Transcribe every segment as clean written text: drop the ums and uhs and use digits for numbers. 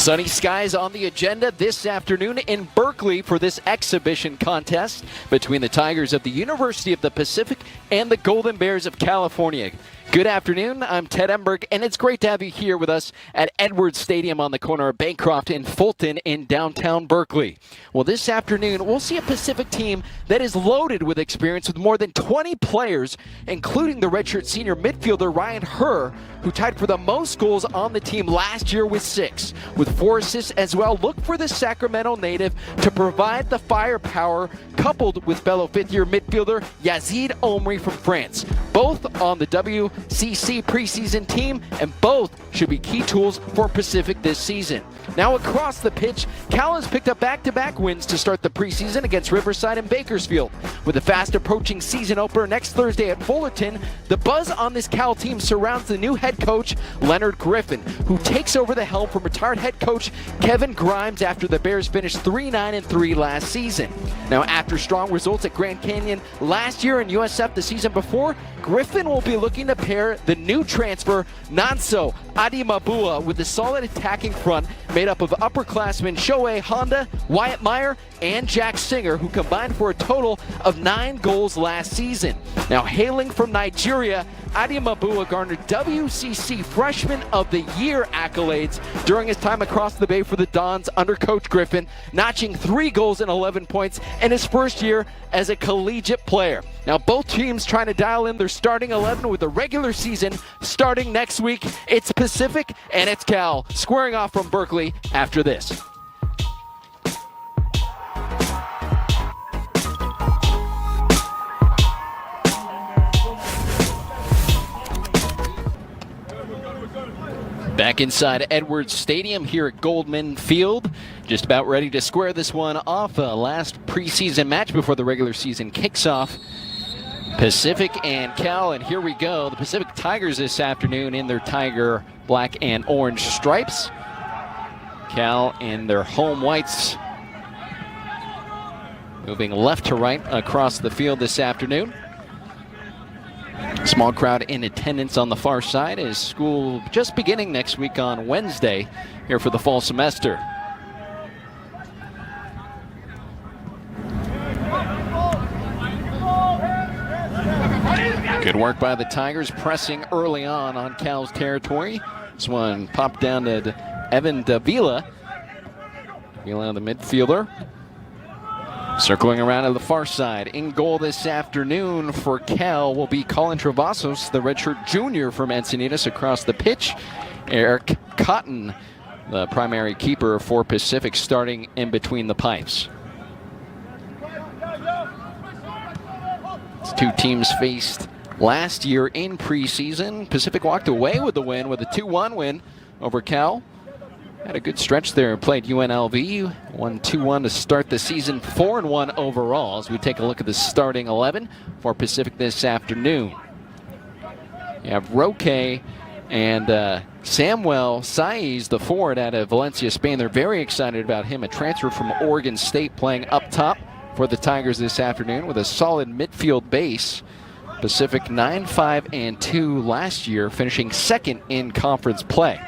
Sunny skies on the agenda this afternoon in Berkeley for this exhibition contest between the Tigers of the University of the Pacific and the Golden Bears of California. Good afternoon, I'm Ted Emberg, and it's great to have you here with us at Edwards Stadium on the corner of Bancroft and Fulton in downtown Berkeley. Well, this afternoon, we'll see a Pacific team that is loaded with experience with more than 20 players, including the redshirt senior midfielder Ryan Herr, who tied for the most goals on the team last year with 6. With 4 assists as well, look for the Sacramento native to provide the firepower, coupled with fellow fifth-year midfielder Yazid Omri from France. Both on the WCC preseason team, and both should be key tools for Pacific this season. Now across the pitch, Cal has picked up back-to-back wins to start the preseason against Riverside and Bakersfield. With a fast-approaching season opener next Thursday at Fullerton, the buzz on this Cal team surrounds the new head coach, Leonard Griffin, who takes over the helm from retired head coach Kevin Grimes after the Bears finished 3-9-3 last season. Now, after strong results at Grand Canyon last year and USF the season before, Griffin will be looking to pair the new transfer, Nanso Adimabua, with a solid attacking front made up of upperclassmen Shohei Honda, Wyatt Meyer, and Jack Singer, who combined for a total of 9 goals last season. Now, hailing from Nigeria, Adimabua garnered WCC Freshman of the Year accolades during his time across the bay for the Dons under Coach Griffin, notching 3 goals and 11 points in his first year as a collegiate player. Now, both teams trying to dial in their starting 11 with the regular season starting next week. It's Pacific and it's Cal squaring off from Berkeley after this. Back inside Edwards Stadium here at Goldman Field. Just about ready to square this one off. Last preseason match before the regular season kicks off. Pacific and Cal, and here we go. The Pacific Tigers this afternoon in their tiger black and orange stripes. Cal in their home whites. Moving left to right across the field this afternoon. Small crowd in attendance on the far side as school just beginning next week on Wednesday here for the fall semester. Good work by the Tigers, pressing early on Cal's territory. This one popped down to Evan Davila. Davila, the midfielder. Circling around to the far side. In goal this afternoon for Cal will be Colin Travasos, the redshirt junior from Encinitas across the pitch. Eric Cotton, the primary keeper for Pacific, starting in between the pipes. These two teams faced last year in preseason. Pacific walked away with the win with a 2-1 win over Cal. Had a good stretch there and played UNLV. Won 2-1 to start the season, 4-1 overall as we take a look at the starting 11 for Pacific this afternoon. You have Roque and Samuel Saiz, the forward out of Valencia, Spain. They're very excited about him, a transfer from Oregon State, playing up top for the Tigers this afternoon with a solid midfield base. Pacific 9-5-2 last year, finishing second in conference play.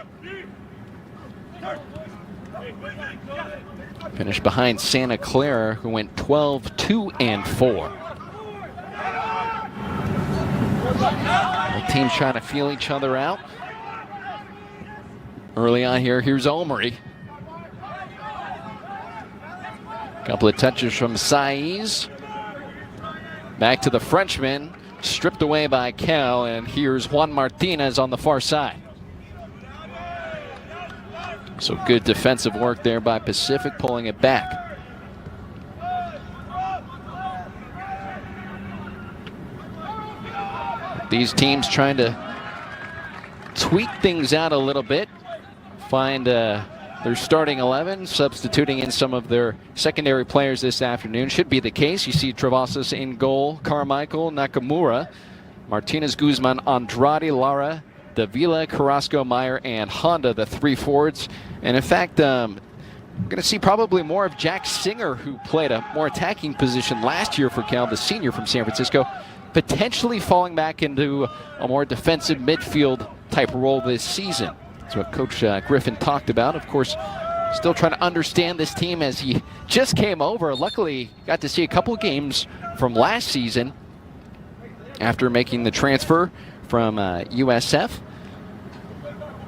Finished behind Santa Clara, who went 12-2-4. The teams trying to feel each other out. Early on here, here's Omri. Couple of touches from Saiz. Back to the Frenchman, stripped away by Cal, and here's Juan Martinez on the far side. So good defensive work there by Pacific, pulling it back. These teams trying to tweak things out a little bit, find their starting 11, substituting in some of their secondary players this afternoon. Should be the case. You see Travasos in goal, Carmichael, Nakamura, Martinez, Guzman, Andrade, Lara, Davila, Carrasco, Meyer, and Honda, the 3 forwards. And in fact, we're going to see probably more of Jack Singer, who played a more attacking position last year for Cal, the senior from San Francisco, potentially falling back into a more defensive midfield type role this season. That's what Coach Griffin talked about. Of course, still trying to understand this team as he just came over. Luckily, got to see a couple of games from last season after making the transfer from USF,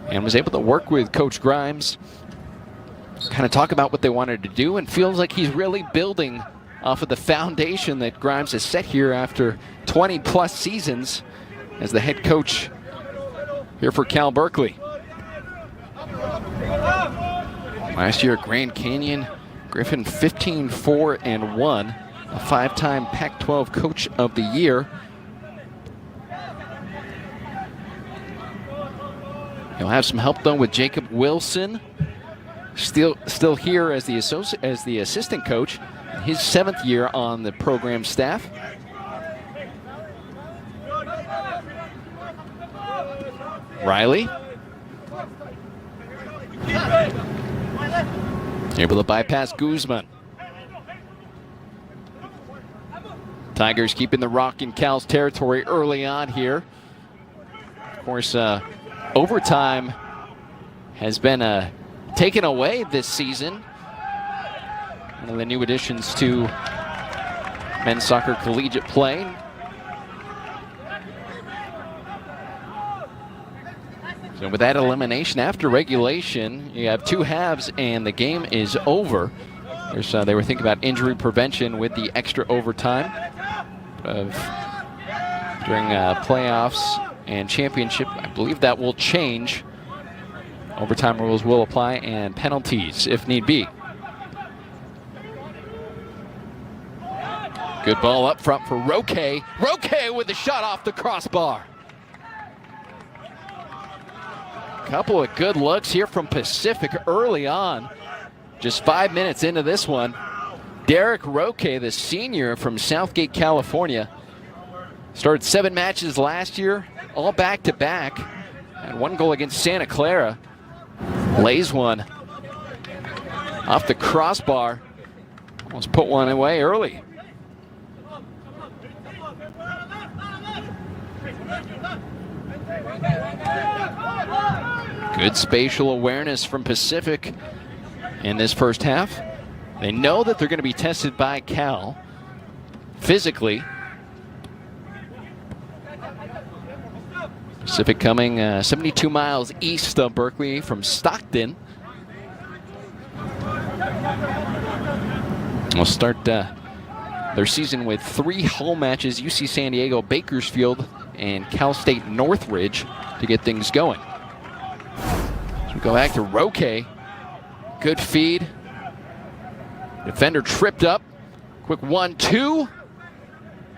and was able to work with Coach Grimes, kind of talk about what they wanted to do, and feels like he's really building off of the foundation that Grimes has set here after 20-plus seasons as the head coach here for Cal Berkeley. Last year at Grand Canyon, Griffin 15-4-1, a 5-time Pac-12 Coach of the Year. He'll have some help though with Jacob Wilson, still here as the assistant coach, his 7th year on the program staff. Riley able to bypass Guzman. Tigers keeping the rock in Cal's territory early on here. Of course, overtime has been taken away this season. One of the new additions to men's soccer collegiate play. So with that elimination after regulation, you have 2 halves and the game is over. They were thinking about injury prevention with the extra overtime during playoffs and championship. I believe that will change. Overtime rules will apply and penalties if need be. Good ball up front for Roque. Roque with the shot off the crossbar. Couple of good looks here from Pacific early on. Just 5 minutes into this one. Derek Roque, the senior from Southgate, California. Started 7 matches last year, all back-to-back. And 1 goal against Santa Clara. Lays one off the crossbar. Almost put one away early. Good spatial awareness from Pacific in this first half. They know that they're going to be tested by Cal physically. Pacific coming 72 miles east of Berkeley from Stockton. We'll start their season with 3 home matches: UC San Diego, Bakersfield, and Cal State Northridge to get things going. So we go back to Roque. Good feed. Defender tripped up. Quick 1-2.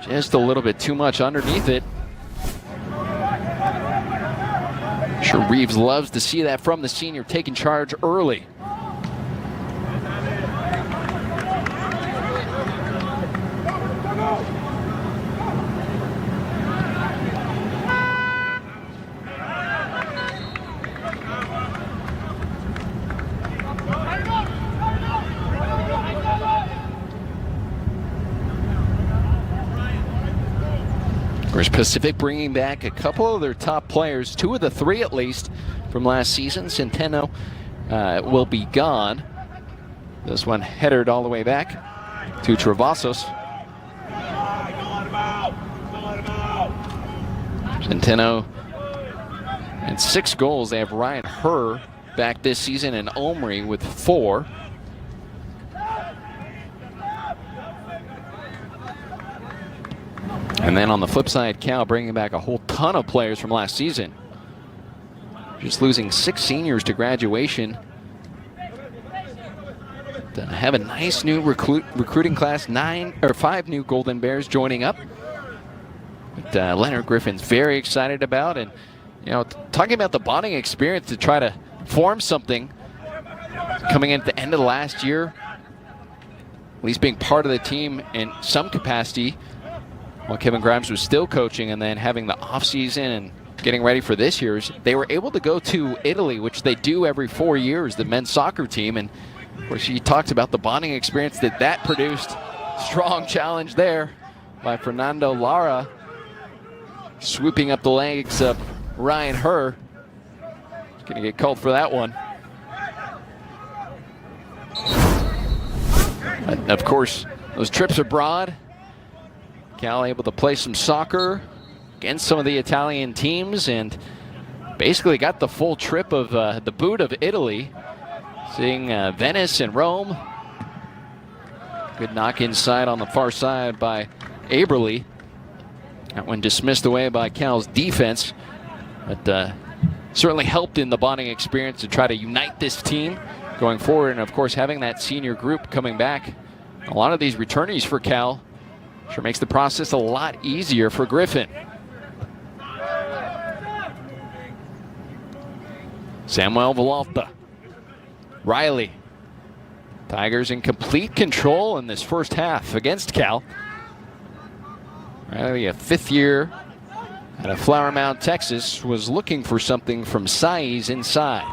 Just a little bit too much underneath it. I'm sure Reeves loves to see that from the senior, taking charge early. Pacific bringing back a couple of their top players, 2 of the 3 at least from last season. Centeno will be gone. This one headed all the way back to Travasos. Centeno and 6 goals. They have Ryan Herr back this season and Omri with 4. And then on the flip side, Cal bringing back a whole ton of players from last season. Just losing 6 seniors to graduation. Have a nice new recruiting class, 5 new Golden Bears joining up. But, Leonard Griffin's very excited about, and talking about the bonding experience to try to form something coming in at the end of the last year, at least being part of the team in some capacity while Kevin Grimes was still coaching, and then having the offseason and getting ready for this year's. They were able to go to Italy, which they do every 4 years, the men's soccer team, and of course he talked about the bonding experience that produced. Strong challenge there by Fernando Lara, swooping up the legs of Ryan Herr. He's going to get called for that one. But of course, those trips abroad, Cal able to play some soccer against some of the Italian teams and basically got the full trip of the boot of Italy, seeing Venice and Rome. Good knock inside on the far side by Aberle. That one dismissed away by Cal's defense, but certainly helped in the bonding experience to try to unite this team going forward. And of course, having that senior group coming back, a lot of these returnees for Cal, sure makes the process a lot easier for Griffin. Samuel Villalta. Riley. Tigers in complete control in this first half against Cal. Riley, a fifth year out of Flower Mound, Texas, was looking for something from Saiz inside.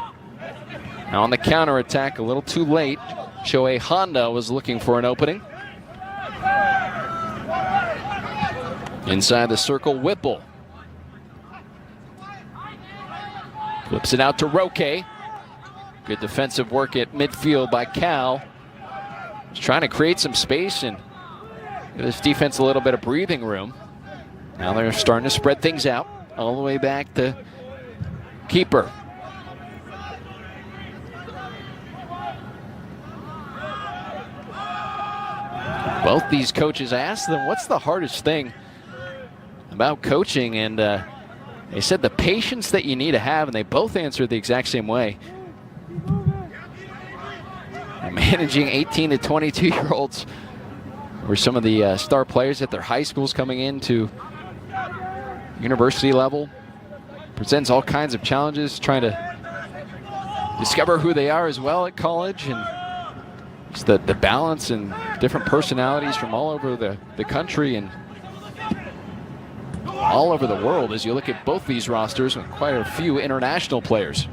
Now on the counterattack, a little too late. Shohei Honda was looking for an opening. Inside the circle, Whipple. Flips it out to Roque. Good defensive work at midfield by Cal. He's trying to create some space and give this defense a little bit of breathing room. Now they're starting to spread things out all the way back to keeper. Both these coaches asked them, what's the hardest thing about coaching? And they said the patience that you need to have, and they both answered the exact same way. Managing 18 to 22-year-olds were some of the star players at their high schools coming into university level. Presents all kinds of challenges, trying to discover who they are as well at college, and just the balance and different personalities from all over the country and all over the world as you look at both these rosters with quite a few international players.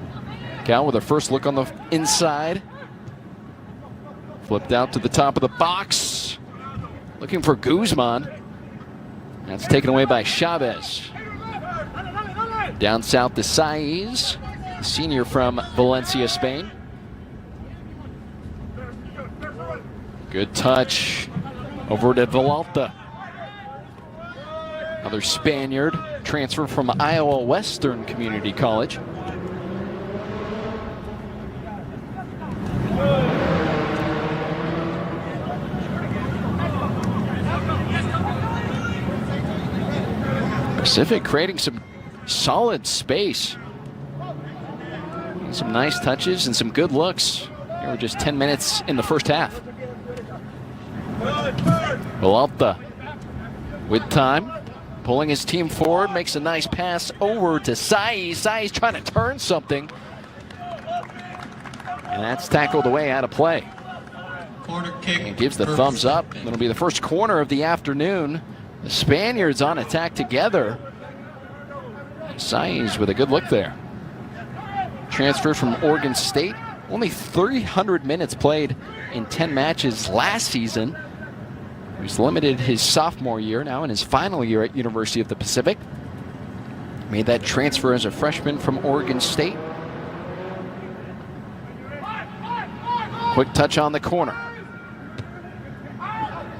Cal with a first look on the inside. Flipped out to the top of the box. Looking for Guzman. That's taken away by Chavez. Down south to Saiz, senior from Valencia, Spain. Good touch over to Villalta. Another Spaniard, transfer from Iowa Western Community College. Pacific creating some solid space. Some nice touches and some good looks. Here we're just 10 minutes in the first half. Villalta with time, pulling his team forward, makes a nice pass over to Saiz. Saiz trying to turn something. And that's tackled away out of play. And gives the thumbs up. It'll be the first corner of the afternoon. The Spaniards on attack together. Saiz with a good look there. Transfer from Oregon State. Only 300 minutes played in 10 matches last season. He was limited his sophomore year, now in his final year at University of the Pacific. Made that transfer as a freshman from Oregon State. Quick touch on the corner.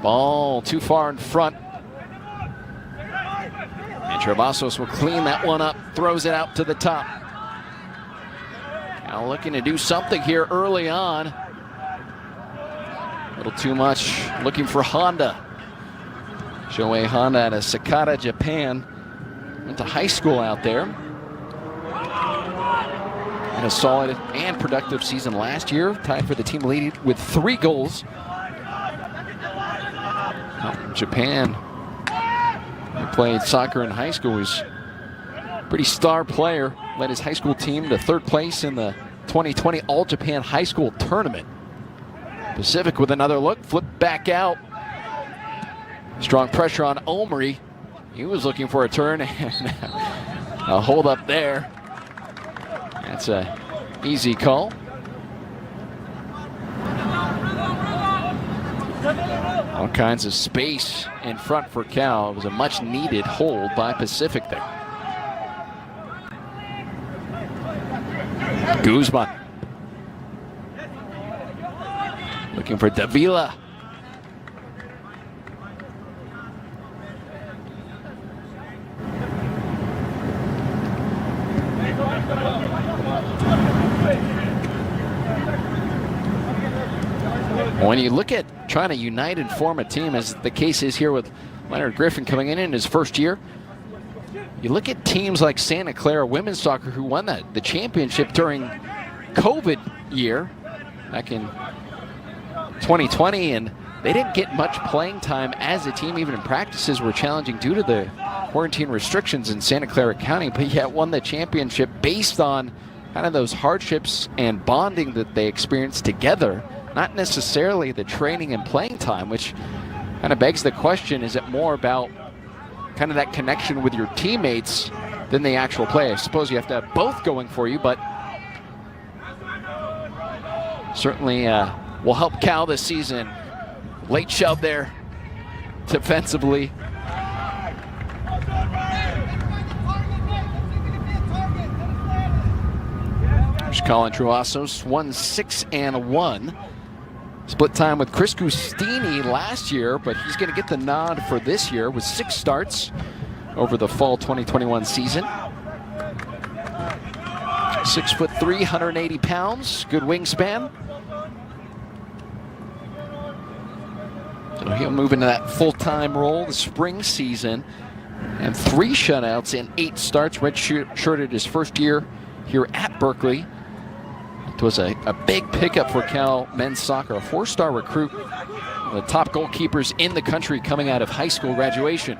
Ball too far in front. And Travasos will clean that one up, throws it out to the top. Now looking to do something here early on. A little too much, looking for Honda. Shohei Honda out of Sakata, Japan. Went to high school out there. Had a solid and productive season last year. Tied for the team lead with 3 goals. Japan, he played soccer in high school. He's a pretty star player. Led his high school team to 3rd place in the 2020 All-Japan High School Tournament. Pacific with another look, flip back out. Strong pressure on Omri. He was looking for a turn and a hold up there. That's an easy call. All kinds of space in front for Cal. It was a much needed hold by Pacific there. Guzman. Looking for Davila. When you look at trying to unite and form a team, as the case is here with Leonard Griffin coming in his first year, you look at teams like Santa Clara women's soccer, who won the championship during COVID year back in 2020, and they didn't get much playing time as a team. Even in practices were challenging due to the quarantine restrictions in Santa Clara County, but yet won the championship based on kind of those hardships and bonding that they experienced together, not necessarily the training and playing time, which kind of begs the question, is it more about kind of that connection with your teammates than the actual play? I suppose you have to have both going for you, but certainly will help Cal this season. Late shove there defensively. There's Colin Travasos, 1-6-1. Split time with Chris Gustini last year, but he's going to get the nod for this year with 6 starts over the fall 2021 season. 6'3", 180 pounds, good wingspan. So he'll move into that full-time role the spring season. And 3 shutouts in 8 starts, redshirted his first year here at Berkeley. It was a big pickup for Cal men's soccer, a 4-star recruit, the top goalkeepers in the country coming out of high school graduation.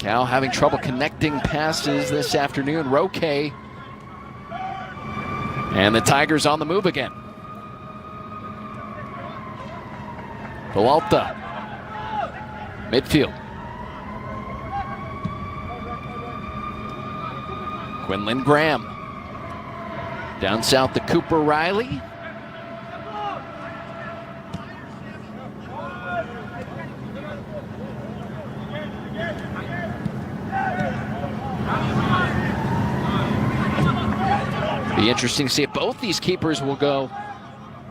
Cal having trouble connecting passes this afternoon. Roque. And the Tigers on the move again. Villalta. Midfield. Quinlan Graham. Down south to Cooper Riley. Be interesting to see if both these keepers will go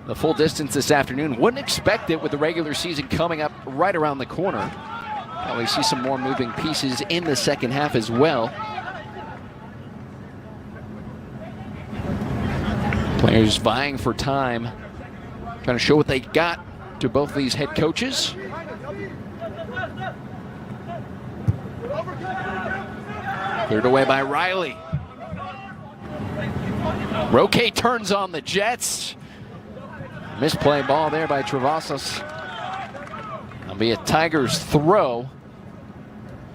the full distance this afternoon. Wouldn't expect it with the regular season coming up right around the corner. Probably see some more moving pieces in the second half as well. Players vying for time, trying to show what they got to both of these head coaches. Cleared away by Riley. Roque turns on the Jets. Misplay ball there by Travasos. That'll be a Tigers throw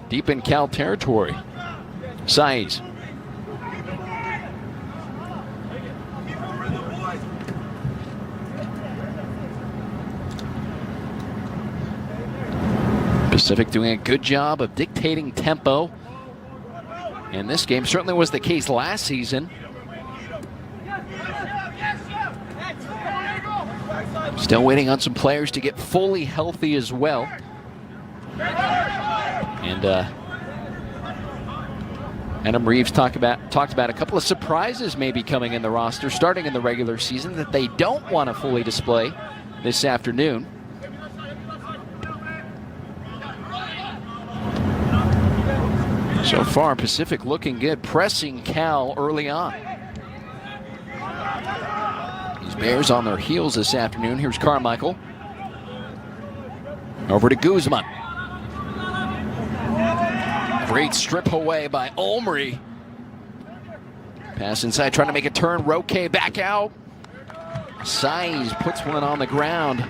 deep in Cal territory. Saiz. Pacific doing a good job of dictating tempo. And this game certainly was the case last season. Still waiting on some players to get fully healthy as well. And Adam Reeves talked about a couple of surprises maybe coming in the roster starting in the regular season that they don't want to fully display this afternoon. So far, Pacific looking good, pressing Cal early on. These Bears on their heels this afternoon. Here's Carmichael. Over to Guzman. Great strip away by Olmri. Pass inside, trying to make a turn. Roque back out. Saiz puts one on the ground.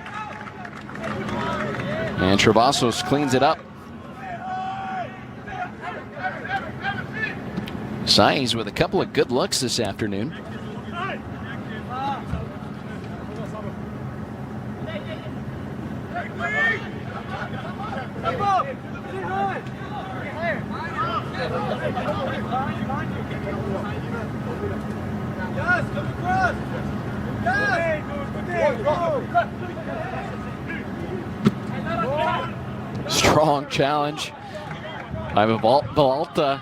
And Travasos cleans it up. Saiz with a couple of good looks this afternoon. Strong challenge by Villalta.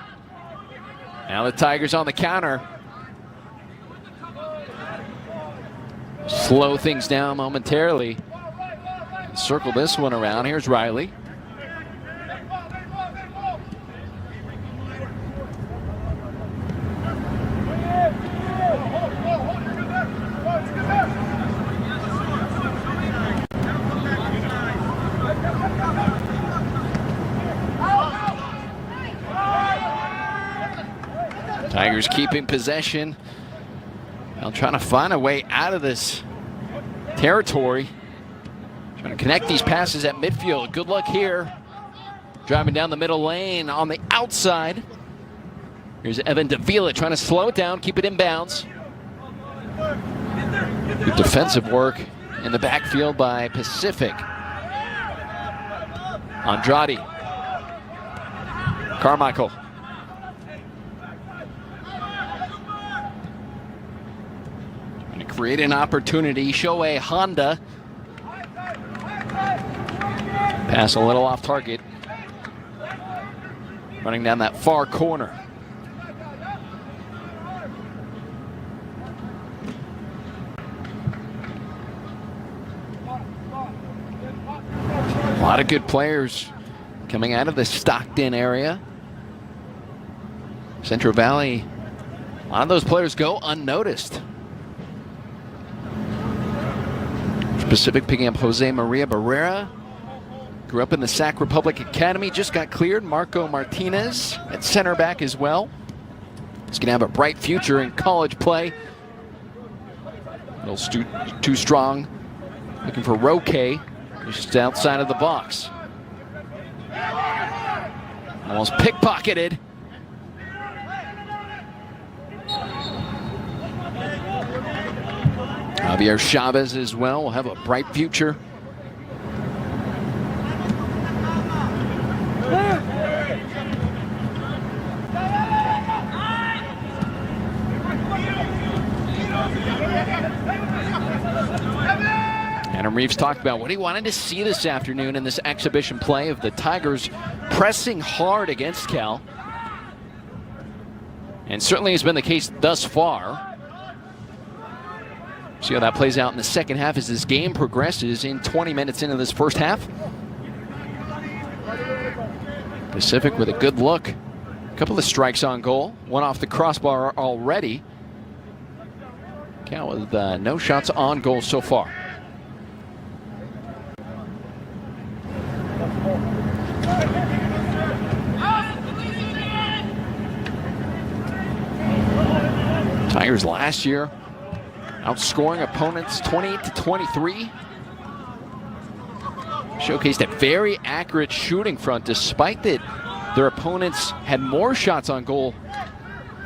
Now the Tigers on the counter. Slow things down momentarily. Circle this one around. Here's Riley. Tigers keeping possession. Now trying to find a way out of this territory. Trying to connect these passes at midfield. Good luck here. Driving down the middle lane on the outside. Here's Evan Davila trying to slow it down, keep it in bounds. Good defensive work in the backfield by Pacific. Andrade. Carmichael. Trying to create an opportunity. Shohei Honda. Pass a little off target. Running down that far corner. A lot of good players coming out of the Stockton area. Central Valley, a lot of those players go unnoticed. Pacific picking up Jose Maria Barrera. Grew up in the Sac Republic Academy, just got cleared. Marco Martinez at center back as well. He's going to have a bright future in college play. A little too strong. Looking for Roque, just outside of the box. Almost pickpocketed. Javier Chavez as well will have a bright future. Adam Reeves talked about what he wanted to see this afternoon in this exhibition play of the Tigers pressing hard against Cal. And certainly has been the case thus far. See how that plays out in the second half as this game progresses in 20 minutes into this first half. Pacific with a good look. A couple of strikes on goal. One off the crossbar already. Cal with no shots on goal so far. Tigers last year outscoring opponents 28-23. Showcased a very accurate shooting front despite that their opponents had more shots on goal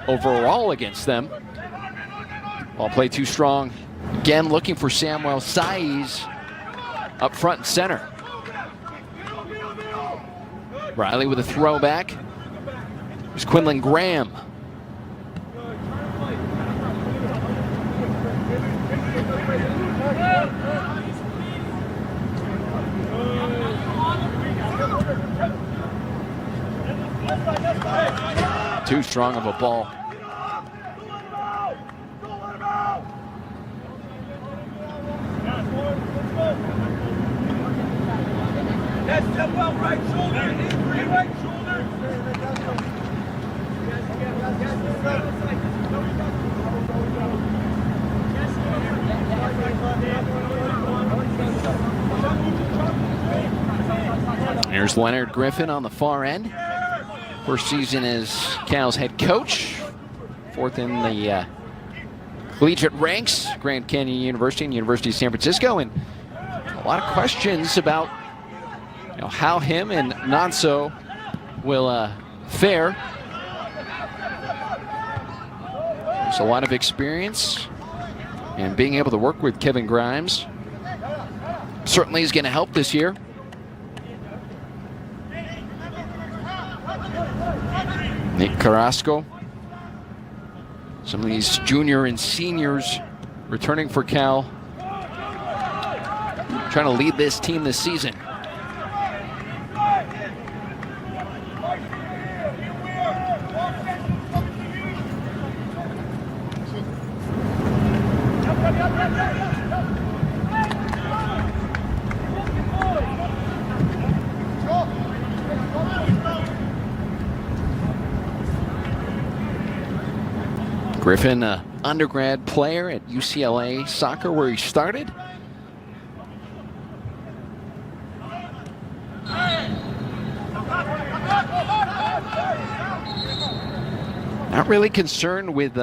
overall against them. Ball play too strong. Again looking for Samuel Saiz up front and center. Riley with a throwback. There's Quinlan Graham. Too strong of a ball. Step out, right shoulder, right shoulder. Here's Leonard Griffin on the far end. First season as Cal's head coach. Fourth in the collegiate ranks, Grand Canyon University and University of San Francisco. And a lot of questions about how him and Nonso will fare. There's a lot of experience, and being able to work with Kevin Grimes certainly is going to help this year. Nick Carrasco. Some of these junior and seniors returning for Cal, trying to lead this team this season. Griffin, an undergrad player at UCLA soccer where he started. Not really concerned with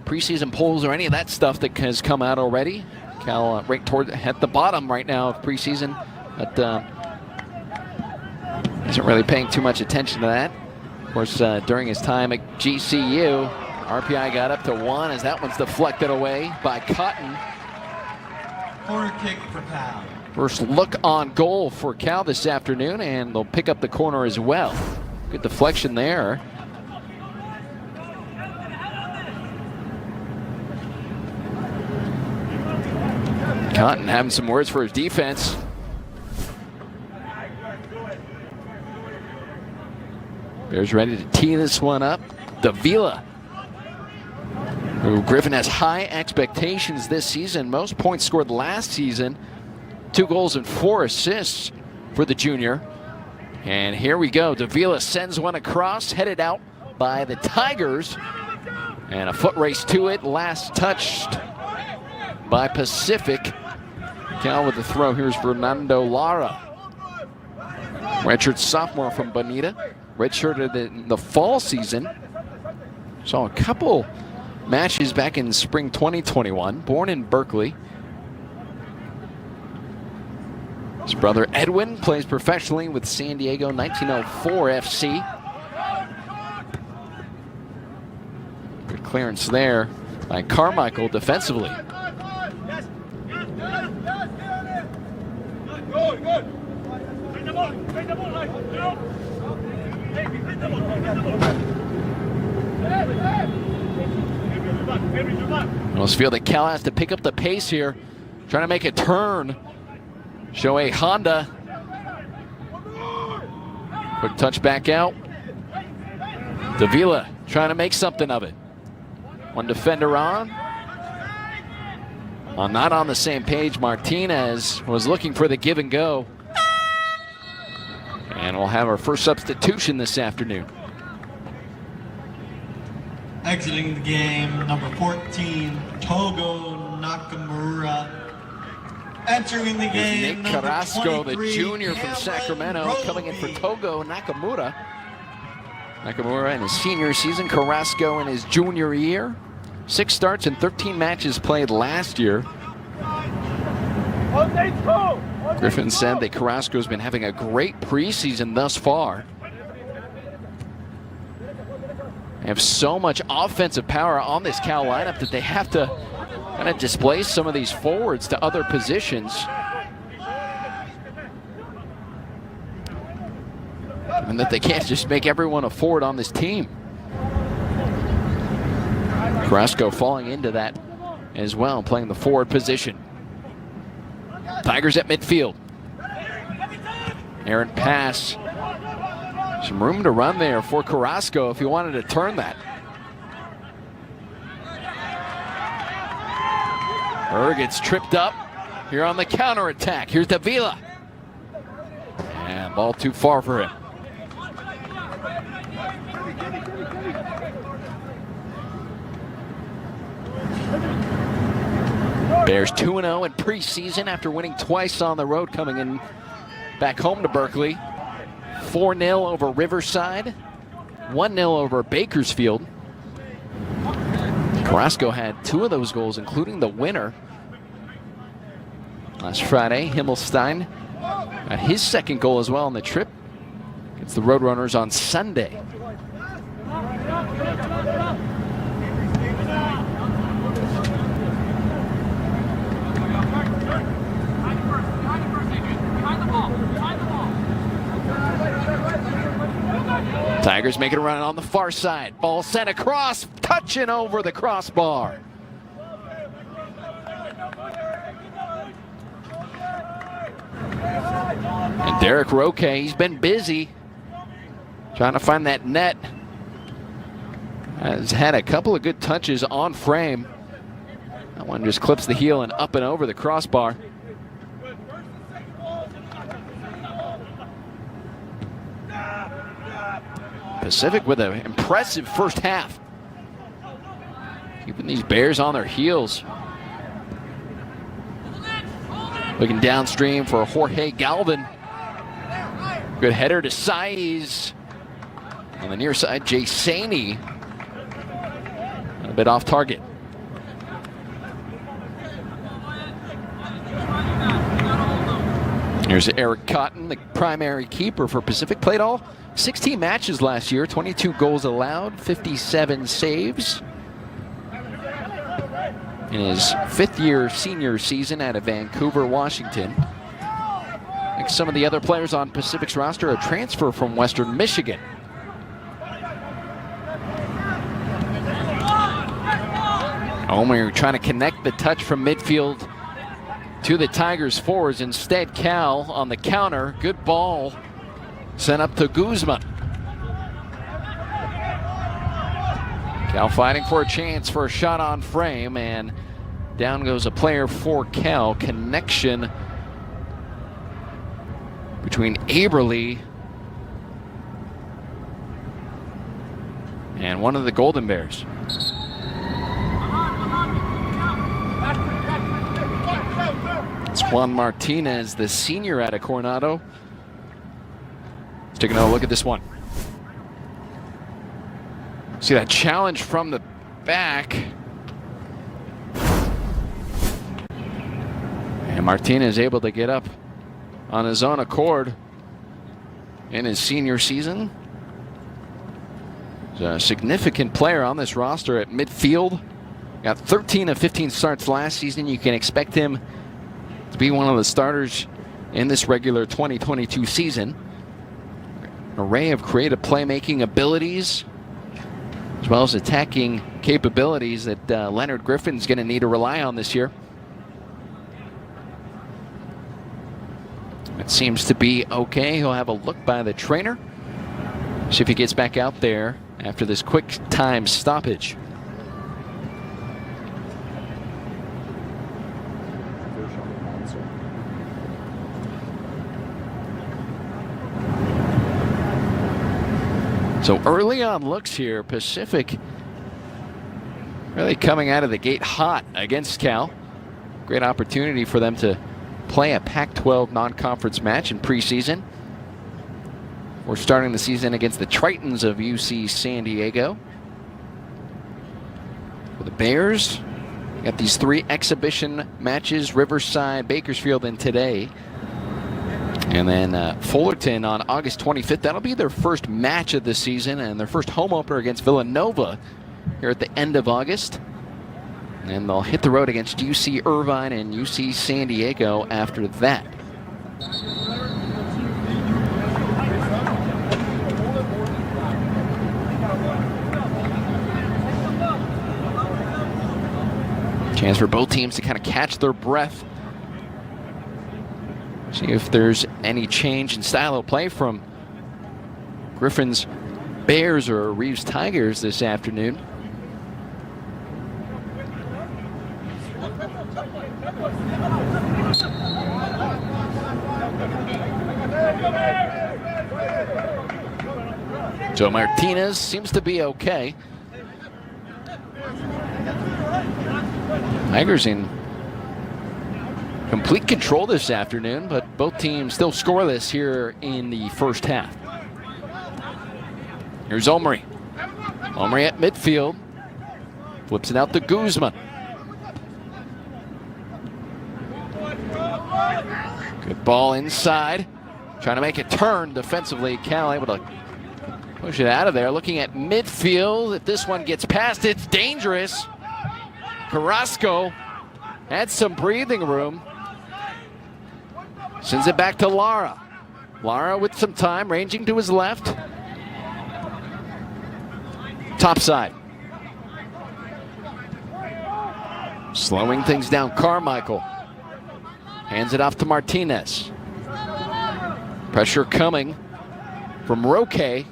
preseason polls or any of that stuff that has come out already. Cal ranked at the bottom right now of preseason, but isn't really paying too much attention to that. Of course, during his time at GCU, RPI got up to 1 as that one's deflected away by Cotton. Corner kick for Cal. First look on goal for Cal this afternoon, and they'll pick up the corner as well. Good deflection there. Cotton having some words for his defense. Bears ready to tee this one up. Davila, who Griffin has high expectations this season. Most points scored last season. 2 goals and 4 assists for the junior. And here we go. Davila sends one across, headed out by the Tigers. And a foot race to it. Last touched by Pacific. Cal with the throw. Here's Fernando Lara. Redshirt sophomore from Bonita. Redshirted in the fall season. Saw a couple matches back in spring 2021. Born in Berkeley. His brother Edwin plays professionally with San Diego 1904 FC. Good clearance there by Carmichael defensively. I almost feel that Cal has to pick up the pace here, trying to make a turn. Shohei Honda. Quick touch back out. Davila trying to make something of it. One defender on. Not on the same page. Martinez was looking for the give and go. And we'll have our first substitution this afternoon. Exiting the game, number 14, Togo Nakamura. Entering the game, Nick Carrasco, the junior from Sacramento, coming in for Togo Nakamura. Nakamura in his senior season, Carrasco in his junior year. 6 starts and 13 matches played last year. Griffin said that Carrasco's been having a great preseason thus far. They have so much offensive power on this Cal lineup that they have to kind of displace some of these forwards to other positions. And that they can't just make everyone a forward on this team. Carrasco falling into that as well, playing the forward position. Tigers at midfield. Errant pass. Some room to run there for Carrasco if he wanted to turn that. gets tripped up here on the counterattack. Here's Davila. And ball too far for him. Bears 2-0 in preseason after winning twice on the road, coming in back home to Berkeley. 4-0 over Riverside, 1-0 over Bakersfield. Carrasco had 2 of those goals, including the winner last Friday. Himmelstein got his second goal as well on the trip against the Roadrunners on Sunday. Tigers making a run on the far side. Ball sent across, touching over the crossbar. And Derek Roque, he's been busy trying to find that net. Has had a couple of good touches on frame. That one just clips the heel and up and over the crossbar. Pacific with an impressive first half, keeping these Bears on their heels. Looking downstream for Jorge Galvin. Good header to Saiz. On the near side, Jay Saney bit off target. Here's Eric Cotton, the primary keeper for Pacific. Played all 16 matches last year, 22 goals allowed, 57 saves. In his fifth-year senior season out of Vancouver, Washington. Like some of the other players on Pacific's roster, a transfer from Western Michigan. Omer trying to connect the touch from midfield to the Tigers forwards. Instead, Cal on the counter. Good ball sent up to Guzman. Cal fighting for a chance for a shot on frame, and down goes a player for Cal. Connection between Aberle and one of the Golden Bears. It's Juan Martinez, the senior out of Coronado. Let's take another look at this one. See that challenge from the back. And Martinez able to get up on his own accord in his senior season. He's a significant player on this roster at midfield. Got 13 of 15 starts last season. You can expect him to be one of the starters in this regular 2022 season. An array of creative playmaking abilities, as well as attacking capabilities that Leonard Griffin's going to need to rely on this year. It seems to be okay. He'll have a look by the trainer. See if he gets back out there after this quick time stoppage. So early on looks here, Pacific really coming out of the gate hot against Cal. Great opportunity for them to play a Pac-12 non-conference match in preseason. We're starting the season against the Tritons of UC San Diego. For the Bears, got these 3 exhibition matches, Riverside, Bakersfield, and today. And then Fullerton on August 25th. That'll be their first match of the season and their first home opener against Villanova here at the end of August. And they'll hit the road against UC Irvine and UC San Diego after that. Chance for both teams to kind of catch their breath. See if there's any change in style of play from Griffin's Bears or Reeves Tigers this afternoon. So Martinez seems to be okay. Tigers in complete control this afternoon, but both teams still scoreless here in the first half. Here's Omri. Omri at midfield. Flips it out to Guzman. Good ball inside. Trying to make a turn defensively. Cal able to push it out of there. Looking at midfield. If this one gets past, it's dangerous. Carrasco had some breathing room. Sends it back to Lara. Lara with some time, ranging to his left. Top side. Slowing things down, Carmichael. Hands it off to Martinez. Pressure coming from Roque.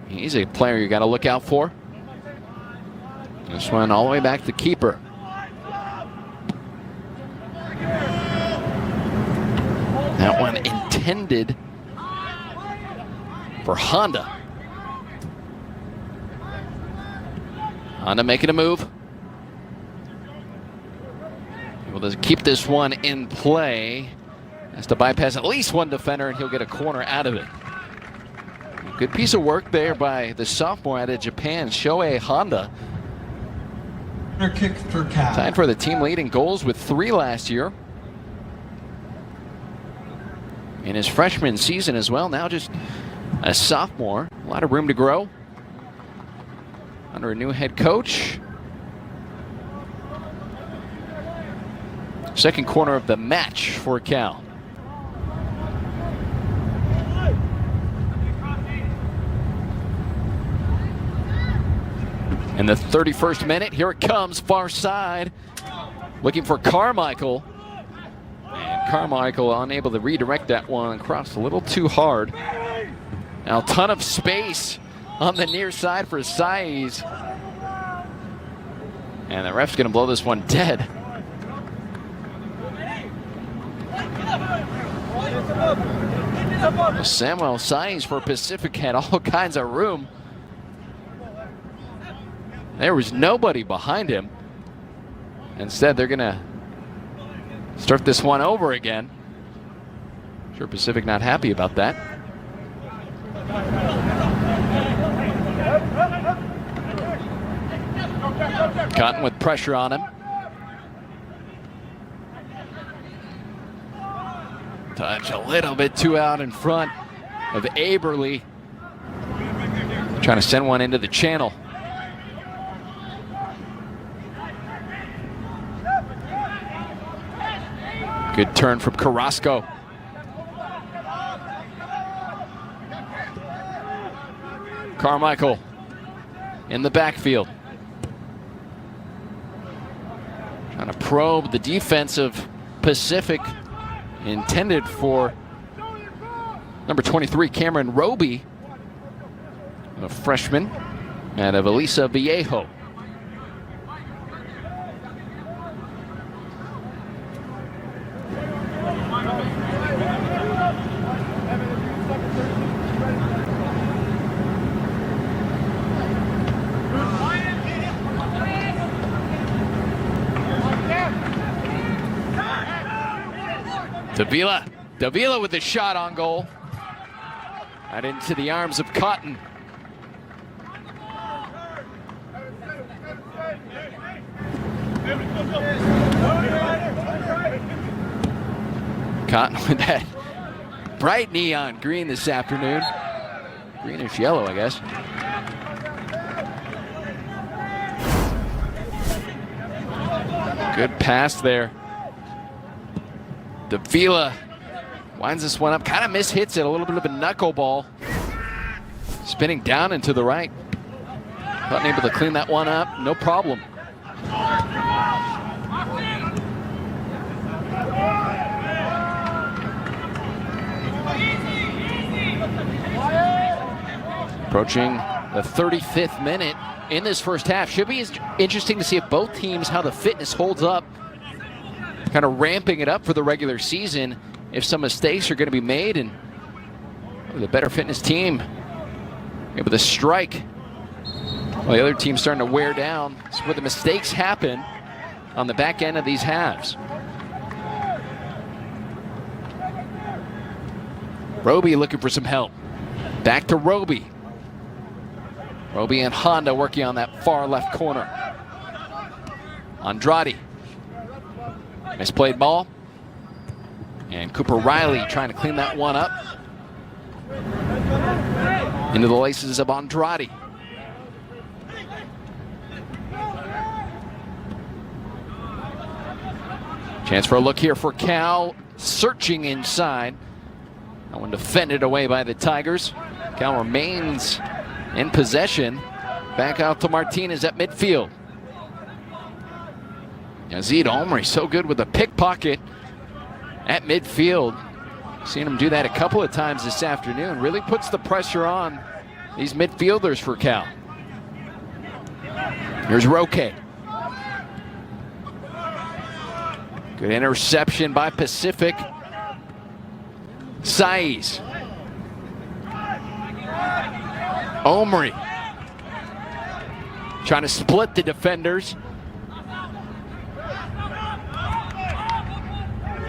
He's a player you got to look out for. This one all the way back to keeper. That one intended for Honda. Honda making a move. Able to keep this one in play. Has to bypass at least one defender, and he'll get a corner out of it. Good piece of work there by the sophomore out of Japan, Shohei Honda. Corner kick for Cal. Tied for the team lead in goals with 3 last year. In his freshman season as well, now just a sophomore. A lot of room to grow under a new head coach. Second corner of the match for Cal. In the 31st minute, here it comes, far side. Looking for Carmichael. And Carmichael unable to redirect that one across a little too hard. Now a ton of space on the near side for Saiz. And the ref's gonna blow this one dead. Samuel Saiz for Pacific had all kinds of room. There was nobody behind him. Instead, they're gonna start this one over again. Sure, Pacific not happy about that. Cotton with pressure on him. Touch a little bit too out in front of Aberly. Trying to send one into the channel. Good turn from Carrasco. Carmichael in the backfield. Trying to probe the defense of Pacific, intended for number 23, Cameron Roby, a freshman out of Elisa Viejo. Davila with the shot on goal. Right into the arms of Cotton. Cotton with that bright neon green this afternoon. Greenish yellow, I guess. Good pass there. Davila winds this one up, kind of mishits it, a little bit of a knuckleball. Spinning down and to the right. Wasn't able to clean that one up, no problem. Approaching the 35th minute in this first half. Should be interesting to see if both teams, how the fitness holds up. Kind of ramping it up for the regular season. If some mistakes are going to be made, and the better fitness team able to strike while the other team's starting to wear down. It's where the mistakes happen on the back end of these halves. Roby looking for some help. Back to Roby. Roby and Honda working on that far left corner. Andrade. Misplayed ball. And Cooper Riley trying to clean that one up. Into the laces of Andrade. Chance for a look here for Cal. Searching inside. That one defended away by the Tigers. Cal remains in possession. Back out to Martinez at midfield. Yazid Omri so good with a pickpocket at midfield. Seen him do that a couple of times this afternoon. Really puts the pressure on these midfielders for Cal. Here's Roque. Good interception by Pacific. Saiz. Omri. Trying to split the defenders.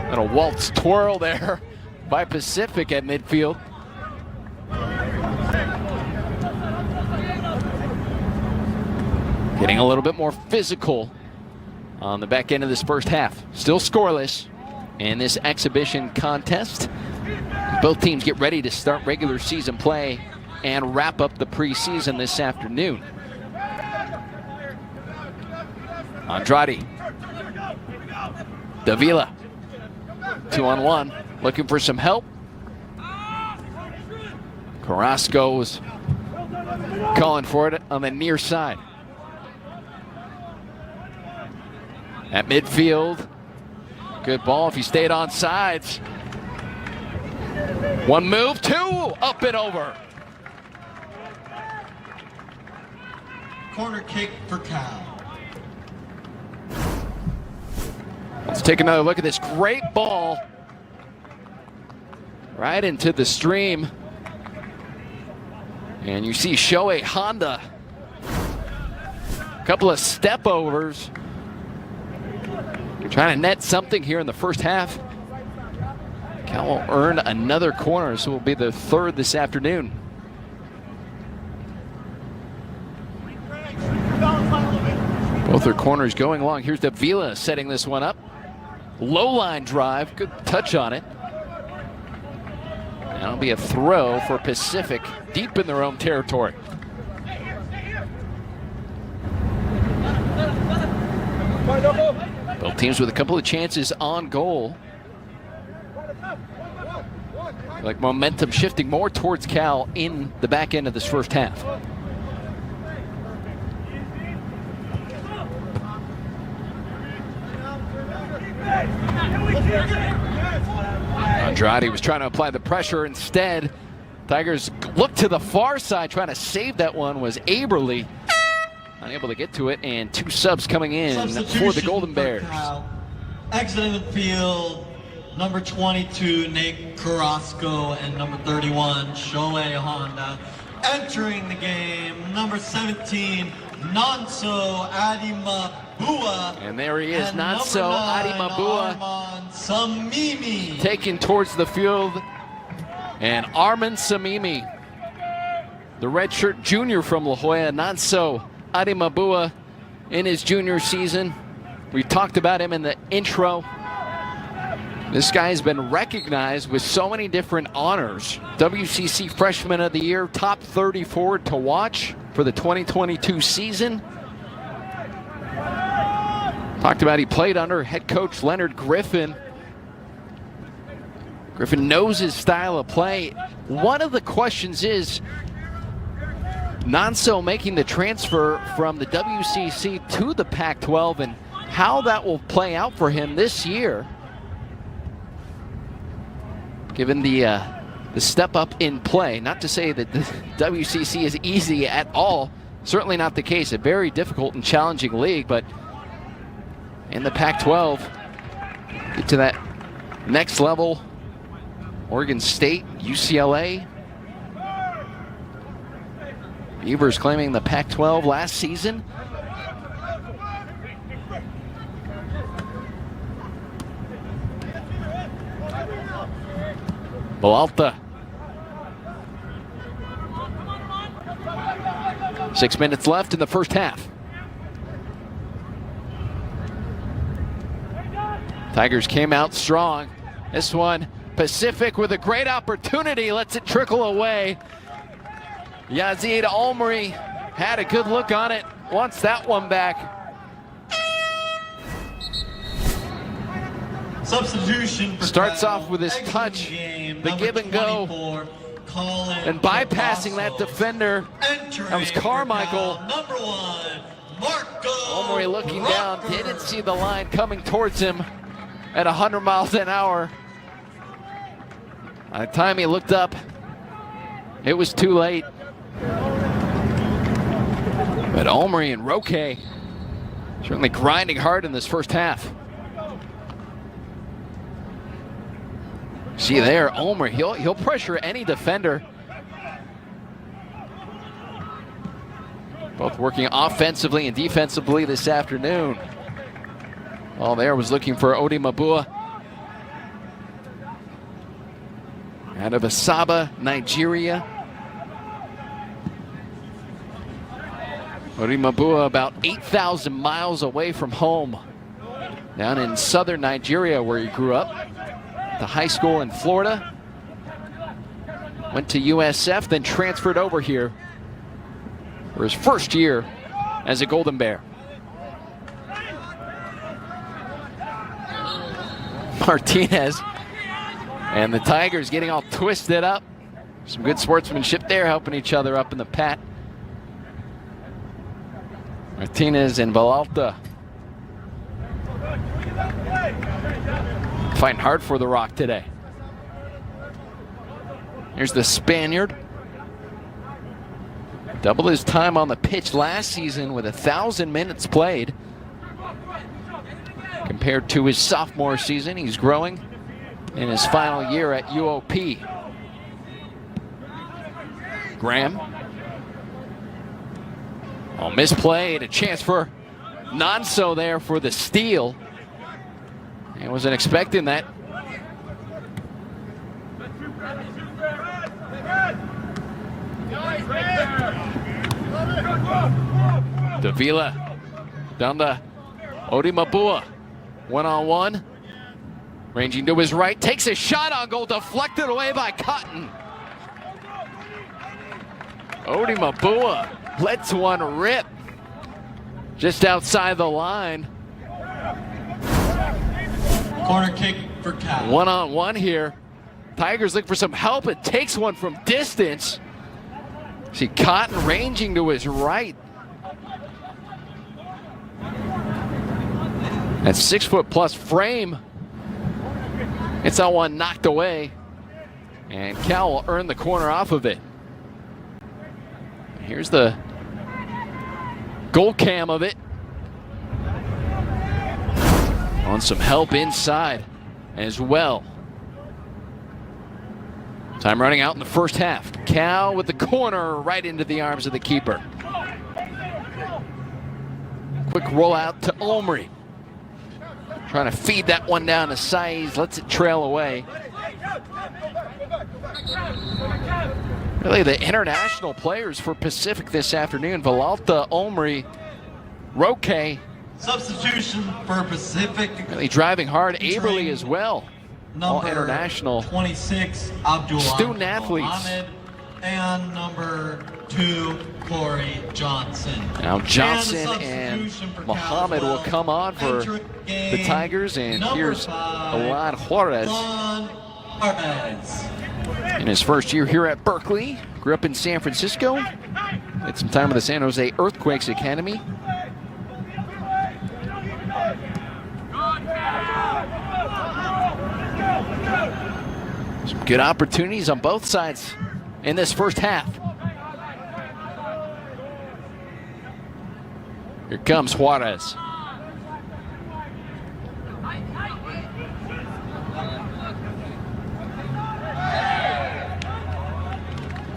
Little waltz twirl there by Pacific at midfield. Getting a little bit more physical on the back end of this first half. Still scoreless in this exhibition contest. Both teams get ready to start regular season play and wrap up the preseason this afternoon. Andrade. Davila. 2-on-1. Looking for some help. Carrasco was calling for it on the near side. At midfield. Good ball if he stayed on sides. One move, two, up and over. Corner kick for Cal. Let's take another look at this great ball. Right into the stream. And you see Shohei Honda. A couple of step overs. Trying to net something here in the first half. Cal will earn another corner, so it will be the third this afternoon. Both their corners going long. Here's Davila setting this one up. Low line drive, good touch on it. That'll be a throw for Pacific deep in their own territory. Both teams with a couple of chances on goal. Like momentum shifting more towards Cal in the back end of this first half. Andrade was trying to apply the pressure. Instead, Tigers look to the far side, trying to save that one was Aberle. Unable to get to it, and two subs coming in for the Golden Bears. Exiting the field, number 22, Nate Carrasco, and number 31, Shohei Honda. Entering the game, number 17, Nonso Adimabua. And there he is, Nonso Adimabua. Arman Samimi. Taken towards the field. And Arman Samimi, the redshirt junior from La Jolla, Nonso Adimabua in his junior season. We talked about him in the intro. This guy has been recognized with so many different honors. WCC Freshman of the Year, top 30 forward to watch for the 2022 season. Talked about he played under head coach Leonard Griffin. Griffin knows his style of play. One of the questions is, Nonso making the transfer from the WCC to the Pac-12 and how that will play out for him this year, given the step up in play. Not to say that the WCC is easy at all. Certainly not the case. A very difficult and challenging league, but in the Pac-12, get to that next level. Oregon State, UCLA. Beavers claiming the Pac-12 last season. Boalta. 6 minutes left in the first half. Tigers came out strong. This one, Pacific with a great opportunity, lets it trickle away. Yazid Almery had a good look on it, wants that one back. Substitution for Starts Cal. off with his Exiting touch, game, the number give and go, 24, Colin and bypassing that Carrasco. defender. Entering That was for Carmichael. Cal, number 1, Marco Almery looking down, Rucker. didn't see the line coming towards him at 100 miles an hour. By the time he looked up, it was too late. But Almery and Roque certainly grinding hard in this first half. See there, Almery, he'll pressure any defender. Both working offensively and defensively this afternoon. All there was looking for Adimabua. Out of Asaba, Nigeria. Odi Mabua about 8,000 miles away from home, down in southern Nigeria where he grew up. The high school in Florida. Went to USF, then transferred over here for his first year as a Golden Bear. Martinez and the Tigers getting all twisted up. Some good sportsmanship there, helping each other up in the pat. Martinez and Villalta fighting hard for the rock today. Here's the Spaniard. Doubled his time on the pitch last season with 1,000 minutes played. Compared to his sophomore season, he's growing in his final year at UOP. Graham. Oh, misplayed. A chance for Nonso there for the steal. I wasn't expecting that. Davila down to Odi Mabua. One-on-one. Ranging to his right. Takes a shot on goal. Deflected away by Cotton. Odi Mabua lets one rip just outside the line. Corner kick for Cal. One-on-one here. Tigers look for some help. It takes one from distance. See Cotton ranging to his right. That 6-foot-plus frame. It's that one knocked away. And Cal will earn the corner off of it. Here's the goal cam of it. On some help inside as well. Time running out in the first half. Cal with the corner right into the arms of the keeper. Quick rollout to Omri. Trying to feed that one down to Saiz. Lets it trail away. Really the international players for Pacific this afternoon. Villalta, Omri, Roque. Substitution for Pacific. Really driving hard. Aberly as well. All international 26, Abdul student athletes. Mohammed, and number 2, Corey Johnson. Now Johnson and Mohammed will come on for the Tigers, and here's Alon Juarez. In his first year here at Berkeley, grew up in San Francisco, had some time with the San Jose Earthquakes Academy. Some good opportunities on both sides in this first half. Here comes Juarez.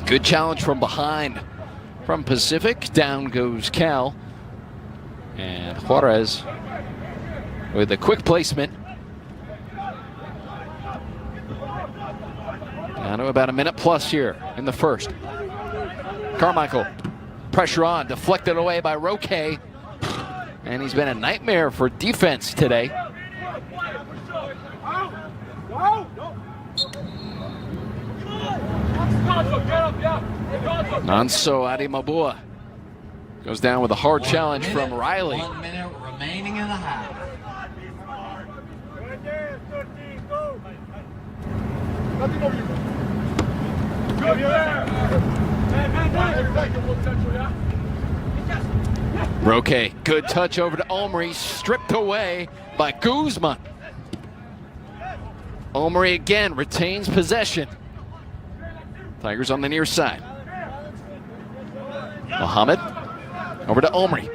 Good challenge from behind from Pacific. Down goes Cal. And Juarez with a quick placement. Down to about a minute plus here in the first. Carmichael, pressure on, deflected away by Roque. And he's been a nightmare for defense today. Nonso Odi Mabua goes down with a hard challenge from Riley. 1 minute remaining in the half. Roque, good touch over to Omri, stripped away by Guzman. Omri again retains possession. Tigers on the near side. Mohammed over to Omri.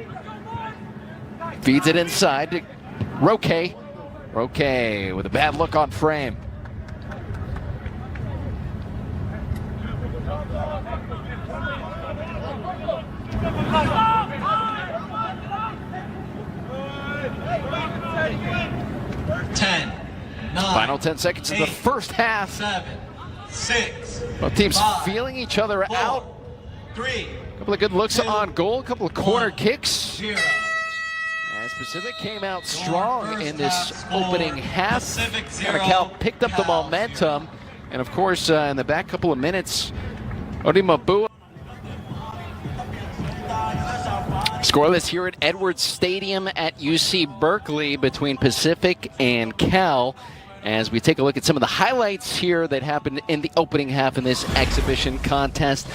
Feeds it inside to Roque. Roque with a bad look on frame. Final 10 seconds in the first half. 7, 6. Both teams 5, feeling each other 4, out. 3. A couple of good looks on goal, a couple of corner kicks. 0. As Pacific came out strong First in this half score, opening half. Pacific Kind 0, of Cal picked up the Cal momentum. And of course, in the back couple of minutes, Odimabua. Scoreless here at Edwards Stadium at UC Berkeley between Pacific and Cal. As we take a look at some of the highlights here that happened in the opening half in this exhibition contest.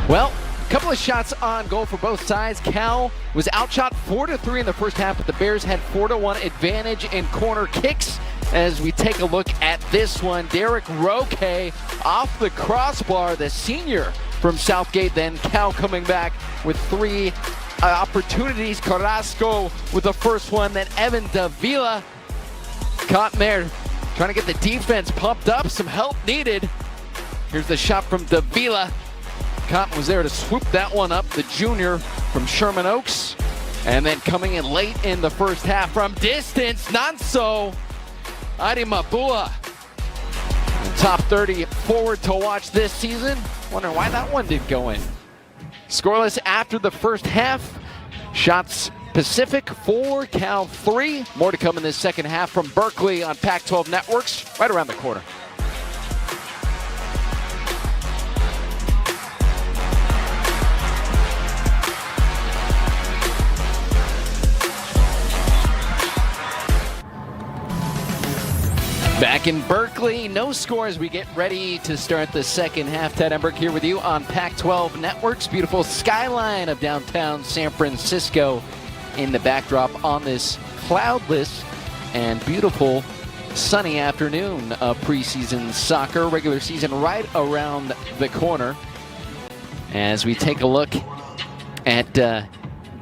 Well, a couple of shots on goal for both sides. Cal was outshot 4-3 in the first half, but the Bears had 4-1 advantage in corner kicks. As we take a look at this one, Derek Roque off the crossbar, the senior from Southgate. Then Cal coming back with 3 opportunities. Carrasco with the first one, then Evan Davila caught in there, trying to get the defense pumped up. Some help needed. Here's the shot from Davila. Cotton was there to swoop that one up, the junior from Sherman Oaks. And then coming in late in the first half from distance, Nanso Odimabua. Top 30 forward to watch this season. Wonder why that one didn't go in. Scoreless after the first half. Shots Pacific 4, Cal 3. More to come in this second half from Berkeley on Pac-12 Networks, right around the corner. Back in Berkeley, no score as we get ready to start the second half. Ted Emberg here with you on Pac-12 Networks. Beautiful skyline of downtown San Francisco in the backdrop on this cloudless and beautiful sunny afternoon of preseason soccer. Regular season right around the corner. As we take a look at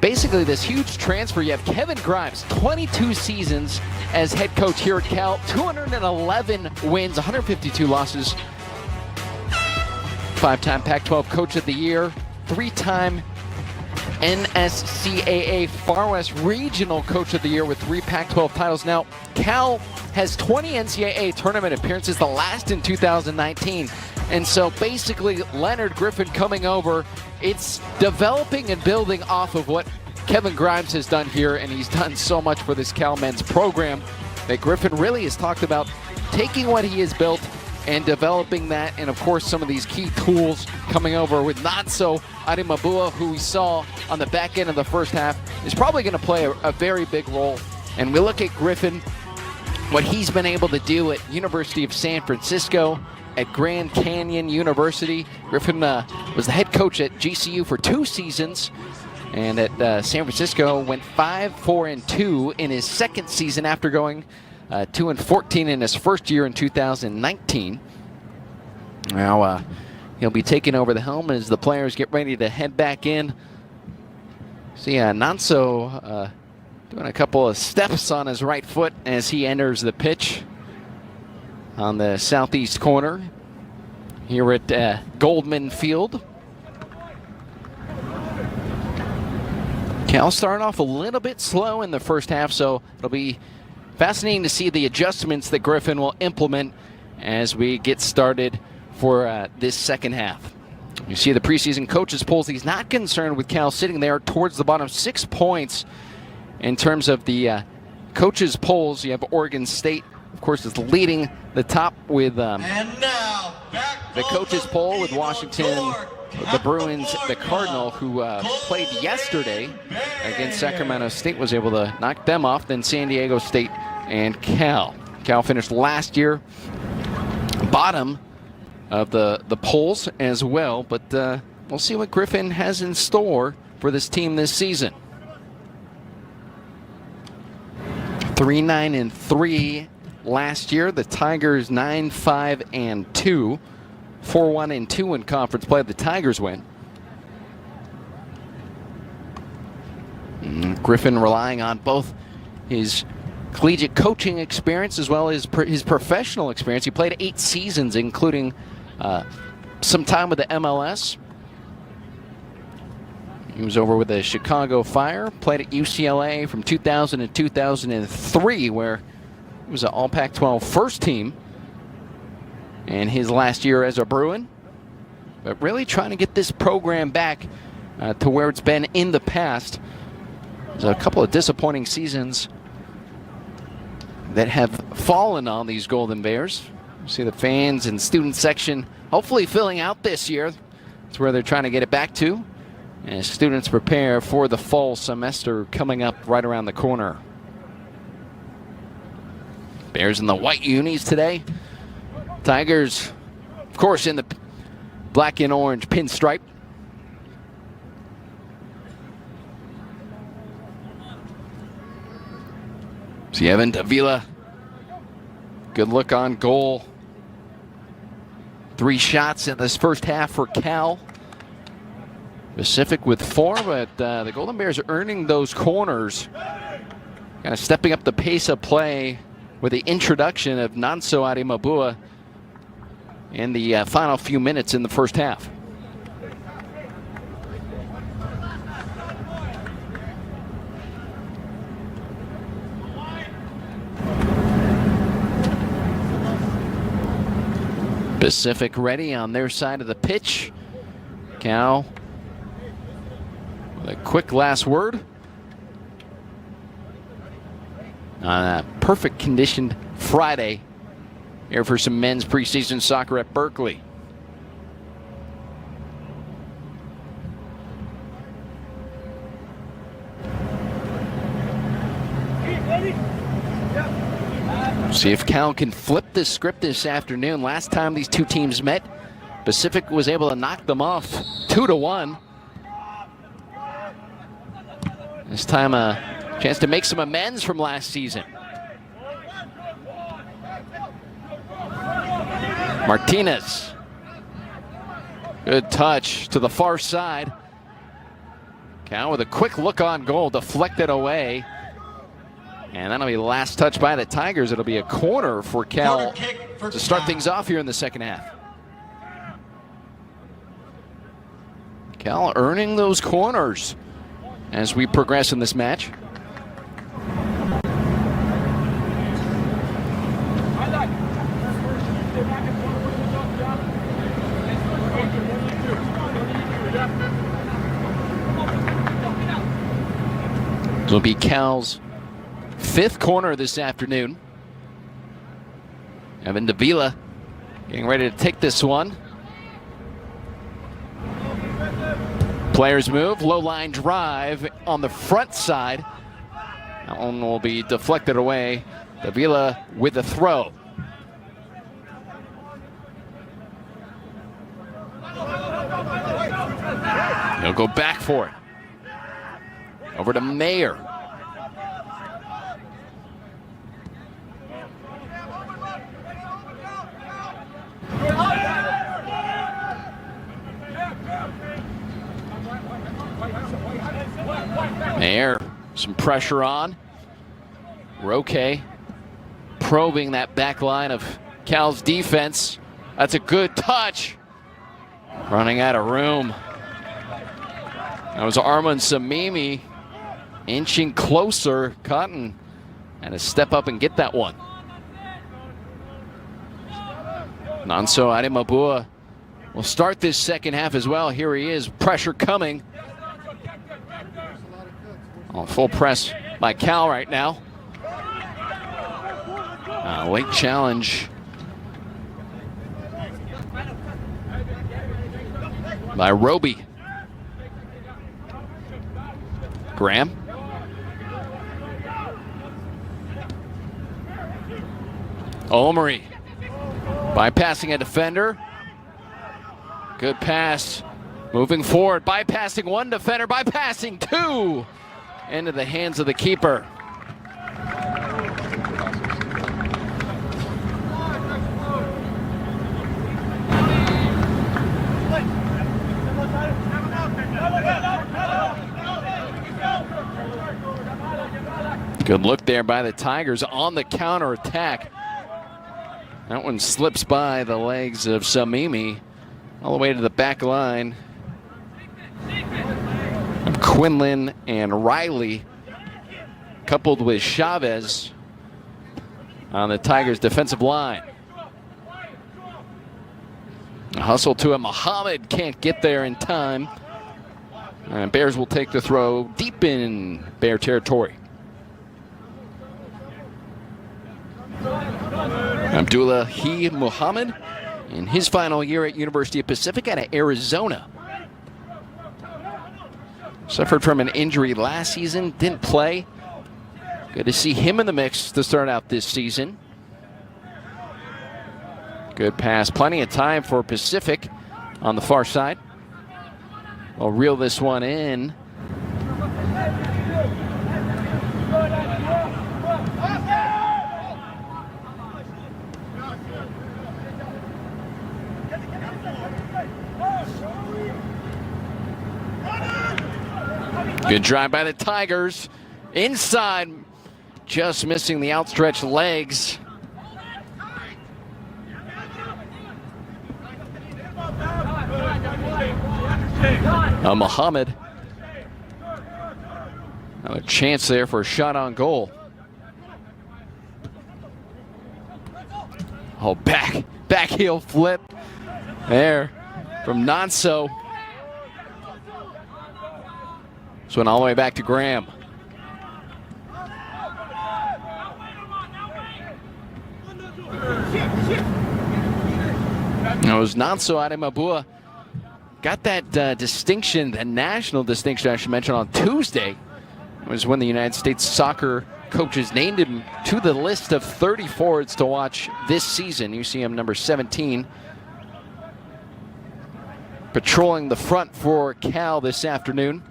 basically this huge transfer. You have Kevin Grimes, 22 seasons as head coach here at Cal, 211 wins, 152 losses. 5-time Pac-12 Coach of the Year, 3-time NSCAA Far West Regional Coach of the Year with 3 Pac-12 titles. Now, Cal has 20 NCAA tournament appearances, the last in 2019. And so basically, Leonard Griffin coming over, it's developing and building off of what Kevin Grimes has done here, and he's done so much for this Cal men's program that Griffin really has talked about taking what he has built and developing that, and of course some of these key tools coming over with Nanso Odimabua, who we saw on the back end of the first half, is probably going to play a very big role. And we look at Griffin, what he's been able to do at University of San Francisco, at Grand Canyon University. Griffin was the head coach at GCU for 2 seasons, and at San Francisco went 5-4-2 in his second season after going 2-14 in his first year in 2019. Now he'll be taking over the helm as the players get ready to head back in. See Nanso doing a couple of steps on his right foot as he enters the pitch on the southeast corner here at Goldman Field. Cal starting off a little bit slow in the first half, so it'll be fascinating to see the adjustments that Griffin will implement as we get started for this second half. You see the preseason coaches polls. He's not concerned with Cal sitting there towards the bottom, 6 points in terms of the coaches polls. You have Oregon State, of course, is leading the top with And now, back the coaches poll with Washington, the Bruins, the Cardinal, who played yesterday against Sacramento State, was able to knock them off. Then San Diego State and Cal. Cal finished last year bottom of the polls as well, but we'll see what Griffin has in store for this team this season. 3-9-3 last year. The Tigers 9-5-2. 4-1-2 in conference play. The Tigers win. Griffin relying on both his collegiate coaching experience as well as his professional experience. He played 8 seasons, including some time with the MLS. He was over with the Chicago Fire, played at UCLA from 2000 to 2003, where he was an All Pac-12 first team. And his last year as a Bruin. but really trying to get this program back to where it's been in the past. There's a couple of disappointing seasons that have fallen on these Golden Bears. You see the fans and student section hopefully filling out this year. That's where they're trying to get it back to, as students prepare for the fall semester coming up right around the corner. Bears in the white unis today. Tigers, of course, in the black and orange pinstripe. See Evan Davila. Good look on goal. 3 shots in this first half for Cal. Pacific with 4, but the Golden Bears are earning those corners. Kind of stepping up the pace of play with the introduction of Nonso Ademabua in the final few minutes in the first half. Pacific ready on their side of the pitch. Cal with a quick last word on a perfect conditioned Friday here for some men's preseason soccer at Berkeley. See if Cal can flip this script this afternoon. Last time these two teams met, Pacific was able to knock them off 2-1. This time a chance to make some amends from last season. Martinez. Good touch to the far side. Cal with a quick look on goal, deflected away. And that'll be the last touch by the Tigers. It'll be a corner for Cal to start things off here in the second half. Cal earning those corners as we progress in this match. This will be Cal's 5th corner this afternoon. Evan Davila getting ready to take this one. Players move, low line drive on the front side. That one will be deflected away. Davila with the throw. He'll go back for it. Over to Mayer. Mayer, some pressure on. Roque probing that back line of Cal's defense. That's a good touch. Running out of room. That was Armand Samimi inching closer. Cotton had to step up and get that one. Nonso Ademabua will start this second half as well. Here he is, pressure coming. Oh, full press by Cal right now. Late challenge by Roby. Graham. Omari bypassing a defender. Good pass. Moving forward, bypassing one defender, bypassing two. Into the hands of the keeper. Good look there by the Tigers on the counter attack. That one slips by the legs of Samimi all the way to the back line. Quinlan and Riley, coupled with Chavez on the Tigers' defensive line. A hustle to it. Muhammad can't get there in time. And Bears will take the throw deep in Bear territory. Abdullahi Muhammad in his final year at University of Pacific out of Arizona. Suffered from an injury last season, didn't play. Good to see him in the mix to start out this season. Good pass, plenty of time for Pacific on the far side. We'll reel this one in. Good drive by the Tigers. Inside, just missing the outstretched legs. Muhammad. Another chance there for a shot on goal. Oh, back heel flip there from Nonso. This went all the way back to Graham. It was Nonso Ademabua. Got that distinction, that national distinction I should mention, on Tuesday. It was when the United States soccer coaches named him to the list of 30 forwards to watch this season. You see him number 17. Patrolling the front for Cal this afternoon.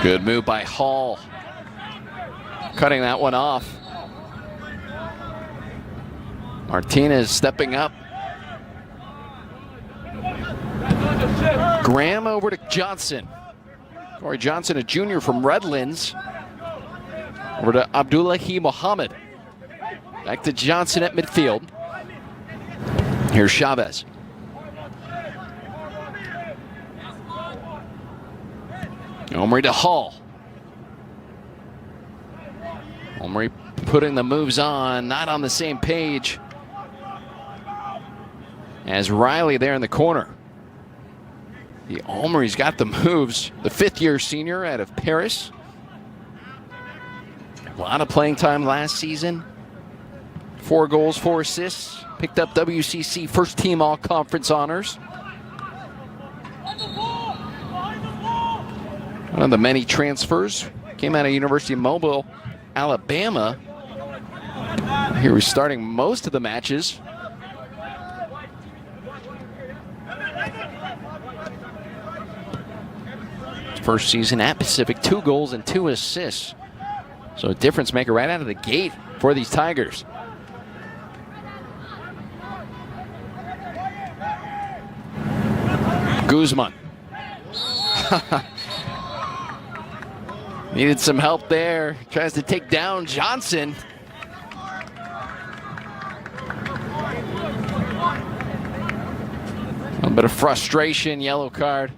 Good move by Hall. Cutting that one off. Martinez stepping up. Graham over to Johnson. Corey Johnson, a junior from Redlands. Over to Abdullahi Muhammad. Back to Johnson at midfield. Here's Chavez. Omri to Hall. Omri putting the moves on, not on the same page as Riley there in the corner. The Omri's got the moves. The fifth-year senior out of Paris. A lot of playing time last season. 4 goals, 4 assists. Picked up WCC first team all-conference honors. One of the many transfers. Came out of University of Mobile, Alabama. He was starting most of the matches. First season at Pacific, 2 goals and 2 assists. So a difference maker right out of the gate for these Tigers. Guzman. Needed some help there. Tries to take down Johnson. A little bit of frustration, yellow card.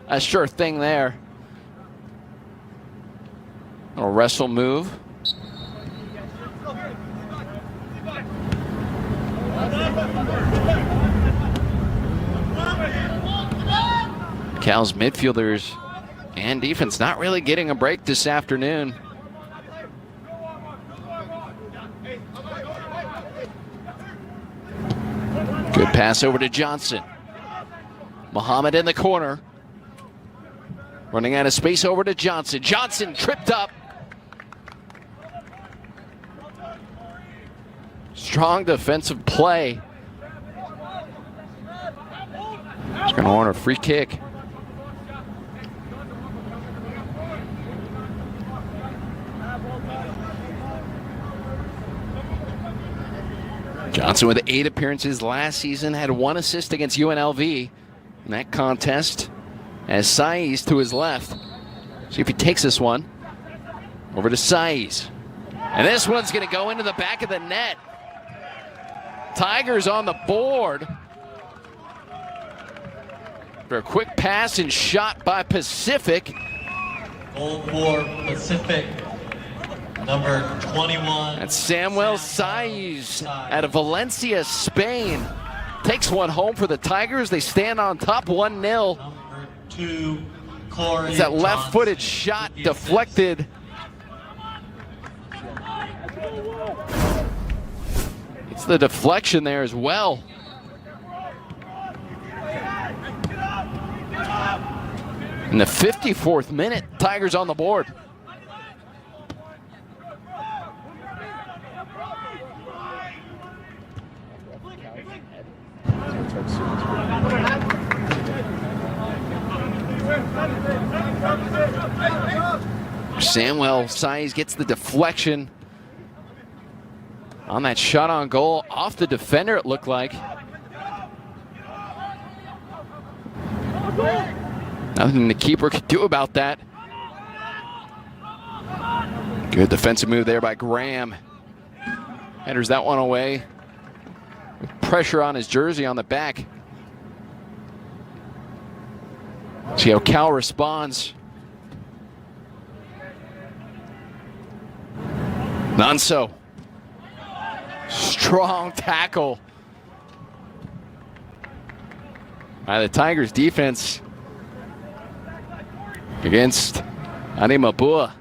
A sure thing there. A wrestle move. Cal's midfielders and defense not really getting a break this afternoon. Good pass over to Johnson. Muhammad in the corner. Running out of space over to Johnson. Johnson tripped up. Strong defensive play. He's going to want a free kick. Johnson Johnson with 8 appearances last season, had 1 assist against UNLV in that contest. As Saiz to his left. See if he takes this one. Over to Saiz. And this one's going to go into the back of the net. Tigers on the board. For a quick pass and shot by Pacific. Goal for Pacific, number 21. That's Samuel Saiz out of Valencia, Spain. Takes one home for the Tigers. They stand on top 1-0. Number 2, Corey It's that left-footed Johnson. shot deflected. It's the deflection there as well. In the 54th minute, Tigers on the board. Samuel Saiz gets the deflection on that shot on goal off the defender, it looked like. Nothing the keeper could do about that. Good defensive move there by Graham. Headers that one away. With pressure on his jersey on the back. See how Cal responds. Nonso. Strong tackle by the Tigers defense against Adi Mabua.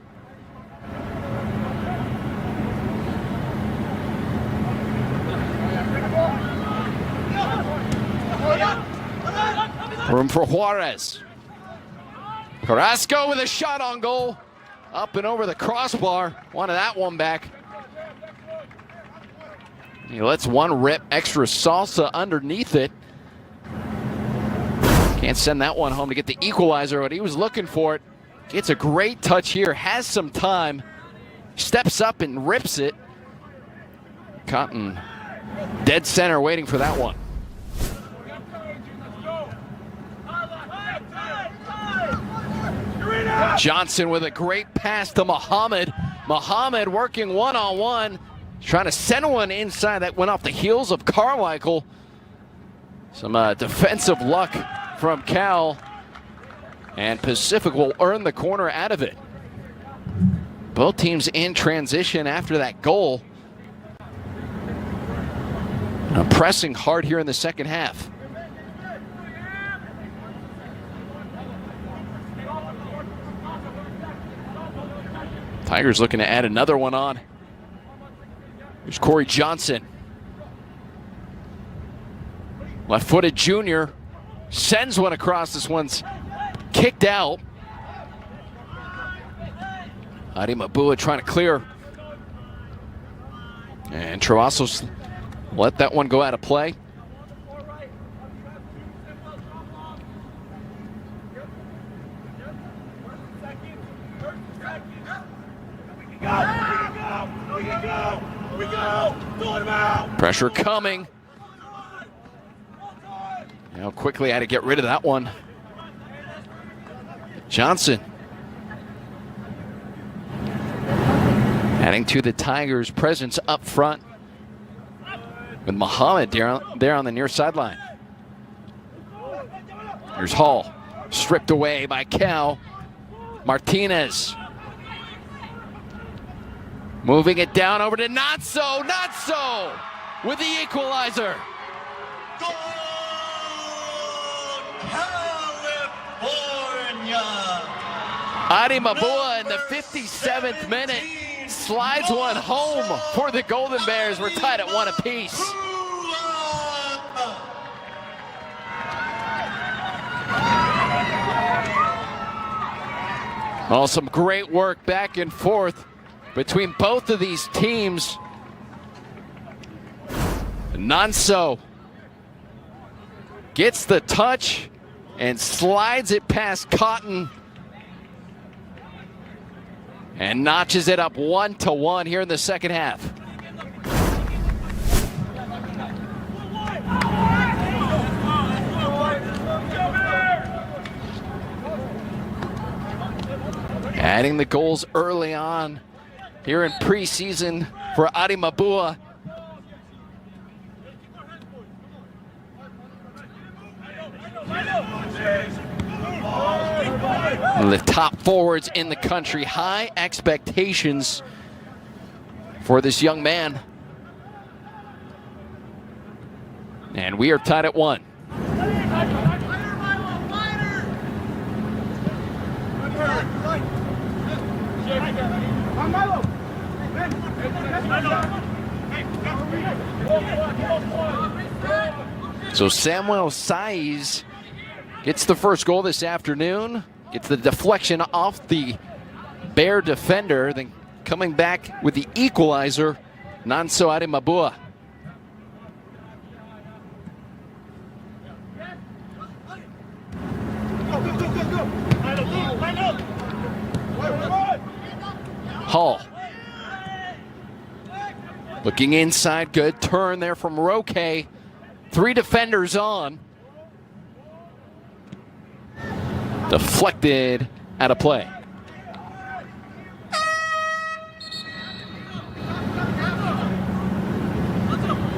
Room for Juarez. Carrasco with a shot on goal. Up and over the crossbar. Wanted that one back. He lets one rip, extra salsa underneath it. Can't send that one home to get the equalizer, but he was looking for it. Gets a great touch here, has some time. Steps up and rips it. Cotton dead center waiting for that one. Johnson with a great pass to Muhammad. Muhammad working one-on-one. Trying to send one inside. That went off the heels of Carmichael. Some defensive luck from Cal. And Pacific will earn the corner out of it. Both teams in transition after that goal. Pressing hard here in the second half. Tigers looking to add another one on. Here's Corey Johnson. Left-footed junior. Sends one across. This one's kicked out. Adi Mabua trying to clear. And Travasos let that one go out of play. Pressure coming. How quickly had to get rid of that one. Johnson. Adding to the Tigers' presence up front. With Muhammad there on the near sideline. Here's Hall. Stripped away by Cal. Martinez. Moving it down over to Notso. Notso with the equalizer. Goal, California! Adi Mabua in the 57th minute slides one home for the Golden Bears. We're tied at 1 apiece. Oh, some great work back and forth between both of these teams. Nonso gets the touch and slides it past Cotton and notches it up 1-1 here in the second half. Adding the goals early on here in preseason for Adi Mabua. The top forwards in the country. High expectations for this young man. And we are tied at 1. So Samuel Saiz gets the first goal this afternoon. Gets the deflection off the Bear defender. Then coming back with the equalizer, Nonso Adi Mabua. Hall. Looking inside, good turn there from Roque. 3 defenders on. Deflected out of play.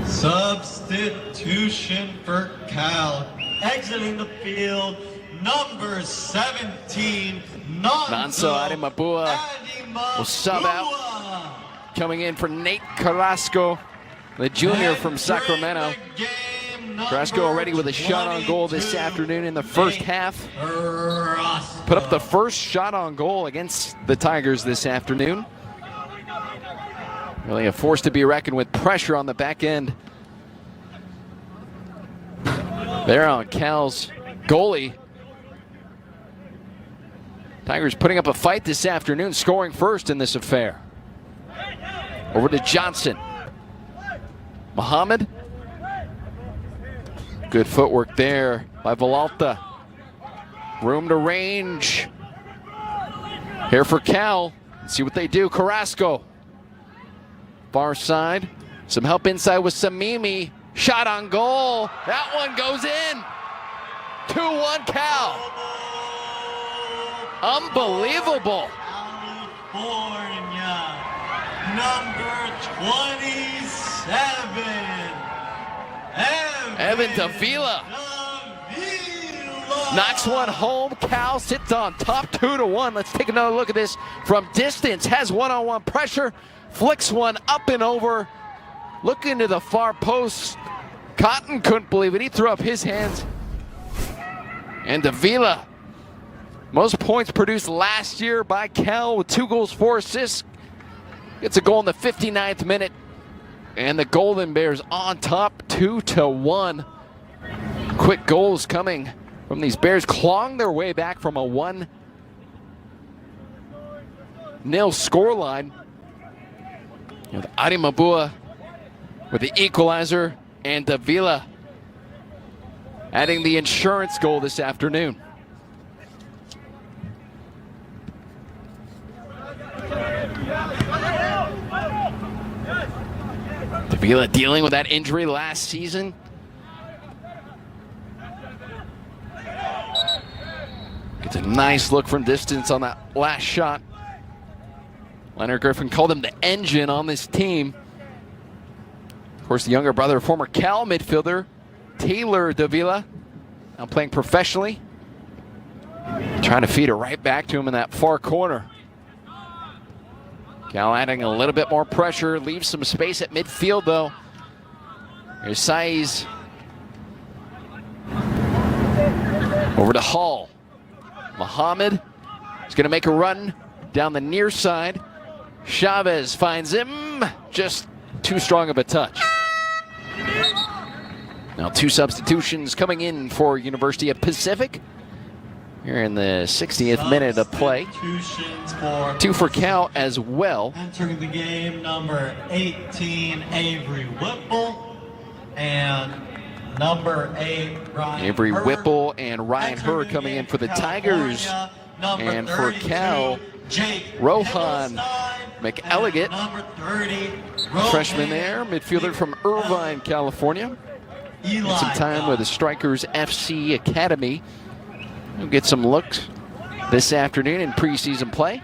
Substitution for Cal. Exiting the field, number 17, Nonso Adi Mabua will sub out. Coming in for Nate Carrasco, the junior from Sacramento. Carrasco already with a shot on goal this afternoon in the first half. Put up the first shot on goal against the Tigers this afternoon. Really a force to be reckoned with. Pressure on the back end. There on Cal's goalie. Tigers putting up a fight this afternoon, scoring first in this affair. Over to Johnson. Muhammad. Good footwork there by Villalta. Room to range. Here for Cal. Let's see what they do. Carrasco. Far side. Some help inside with Samimi. Shot on goal. That one goes in. 2-1 Cal. Unbelievable. California, number 27, Evan Davila knocks one home. Cal sits on top 2-1. Let's take another look at this from distance. Has one-on-one pressure. Flicks one up and over. Looking to the far post. Cotton couldn't believe it. He threw up his hands. And Davila, most points produced last year by Cal with 2 goals, 4 assists. Gets a goal in the 59th minute. And the Golden Bears on top 2-1. Quick goals coming from these Bears, clawing their way back from a 1-0 scoreline. With Adi Mabua with the equalizer and Davila adding the insurance goal this afternoon. Davila dealing with that injury last season. Gets a nice look from distance on that last shot. Leonard Griffin called him the engine on this team. Of course, the younger brother, former Cal midfielder, Taylor Davila, now playing professionally. Trying to feed it right back to him in that far corner. Cal adding a little bit more pressure, leaves some space at midfield though. Here's Saiz. Over to Hall. Muhammad is going to make a run down the near side. Chavez finds him, just too strong of a touch. Now 2 substitutions coming in for University of Pacific. Here in the 60th minute of play. 2 for Cal as well. Entering the game, number 18, Avery Whipple, and number 8, Ryan Avery Hurd. Whipple and Ryan Hurd coming in for the Tigers. And for Cal, Rohan McElligott, freshman there, midfielder from Irvine, California. Had some time with the Strikers FC Academy. We'll get some looks this afternoon in preseason play.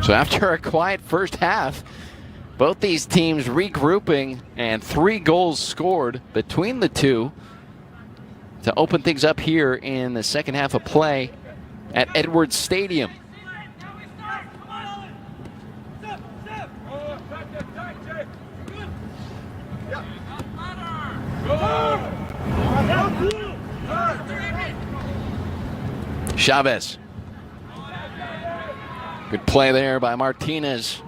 So after a quiet first half, both these teams regrouping and 3 goals scored between the two to open things up here in the second half of play at Edwards Stadium. Chavez. Good play there by Martinez.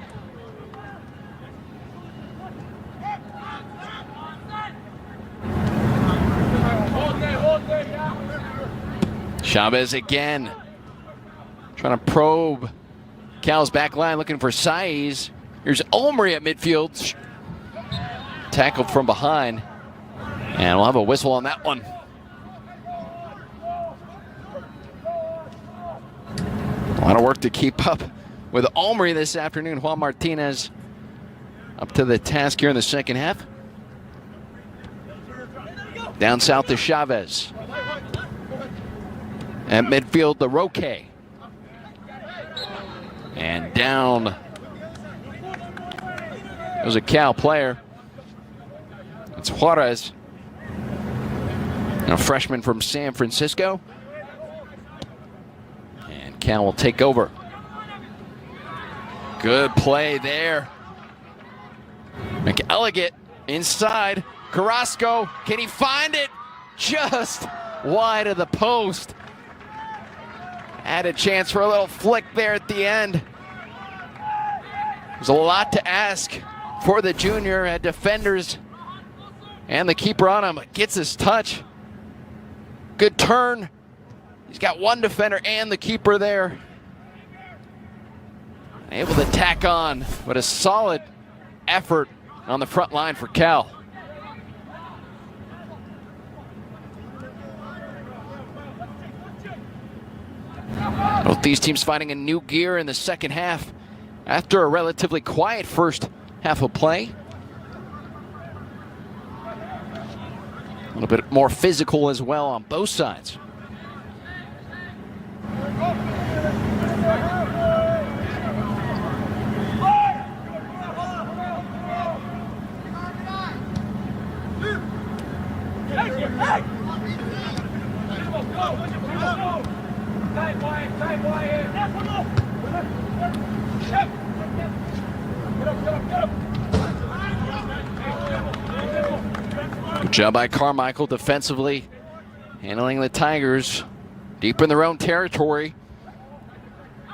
Chavez again. Trying to probe Cal's back line, looking for Saiz. Here's Olmri at midfield. Tackled from behind. And we'll have a whistle on that one. A lot of work to keep up with Olmri this afternoon. Juan Martinez up to the task here in the second half. Down south to Chavez. At midfield, the Roque. And down. It was a Cal player. It's Juarez. A freshman from San Francisco. And Cal will take over. Good play there. McElligott inside. Carrasco, can he find it? Just wide of the post. Had a chance for a little flick there at the end. There's a lot to ask for the junior. Had defenders and the keeper on him. Gets his touch. Good turn. He's got one defender and the keeper there. Able to tack on, but a solid effort on the front line for Cal. Both these teams finding a new gear in the second half after a relatively quiet first half of play. A little bit more physical as well on both sides. Good job by Carmichael defensively, handling the Tigers deep in their own territory.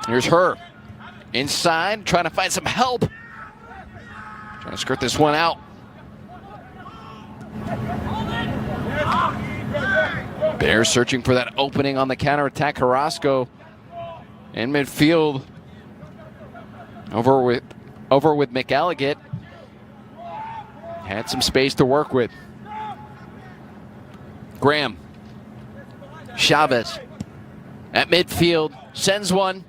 Here's her inside, trying to find some help. Trying to skirt this one out. Bears searching for that opening on the counterattack. Carrasco in midfield. Over with McElligott. Had some space to work with. Graham. Chavez at midfield. Sends one.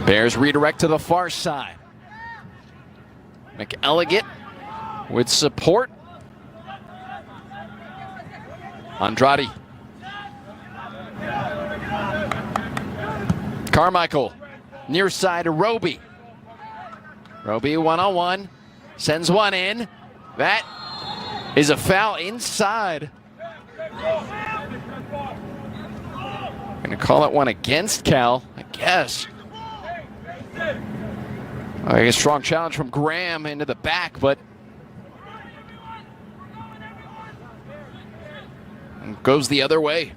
Bears redirect to the far side. McElligott with support. Andrade. Carmichael near side to Roby. Roby one-on-one. Sends one in. That is a foul inside. Gonna call it one against Cal, I guess. A strong challenge from Graham into the back, but goes the other way.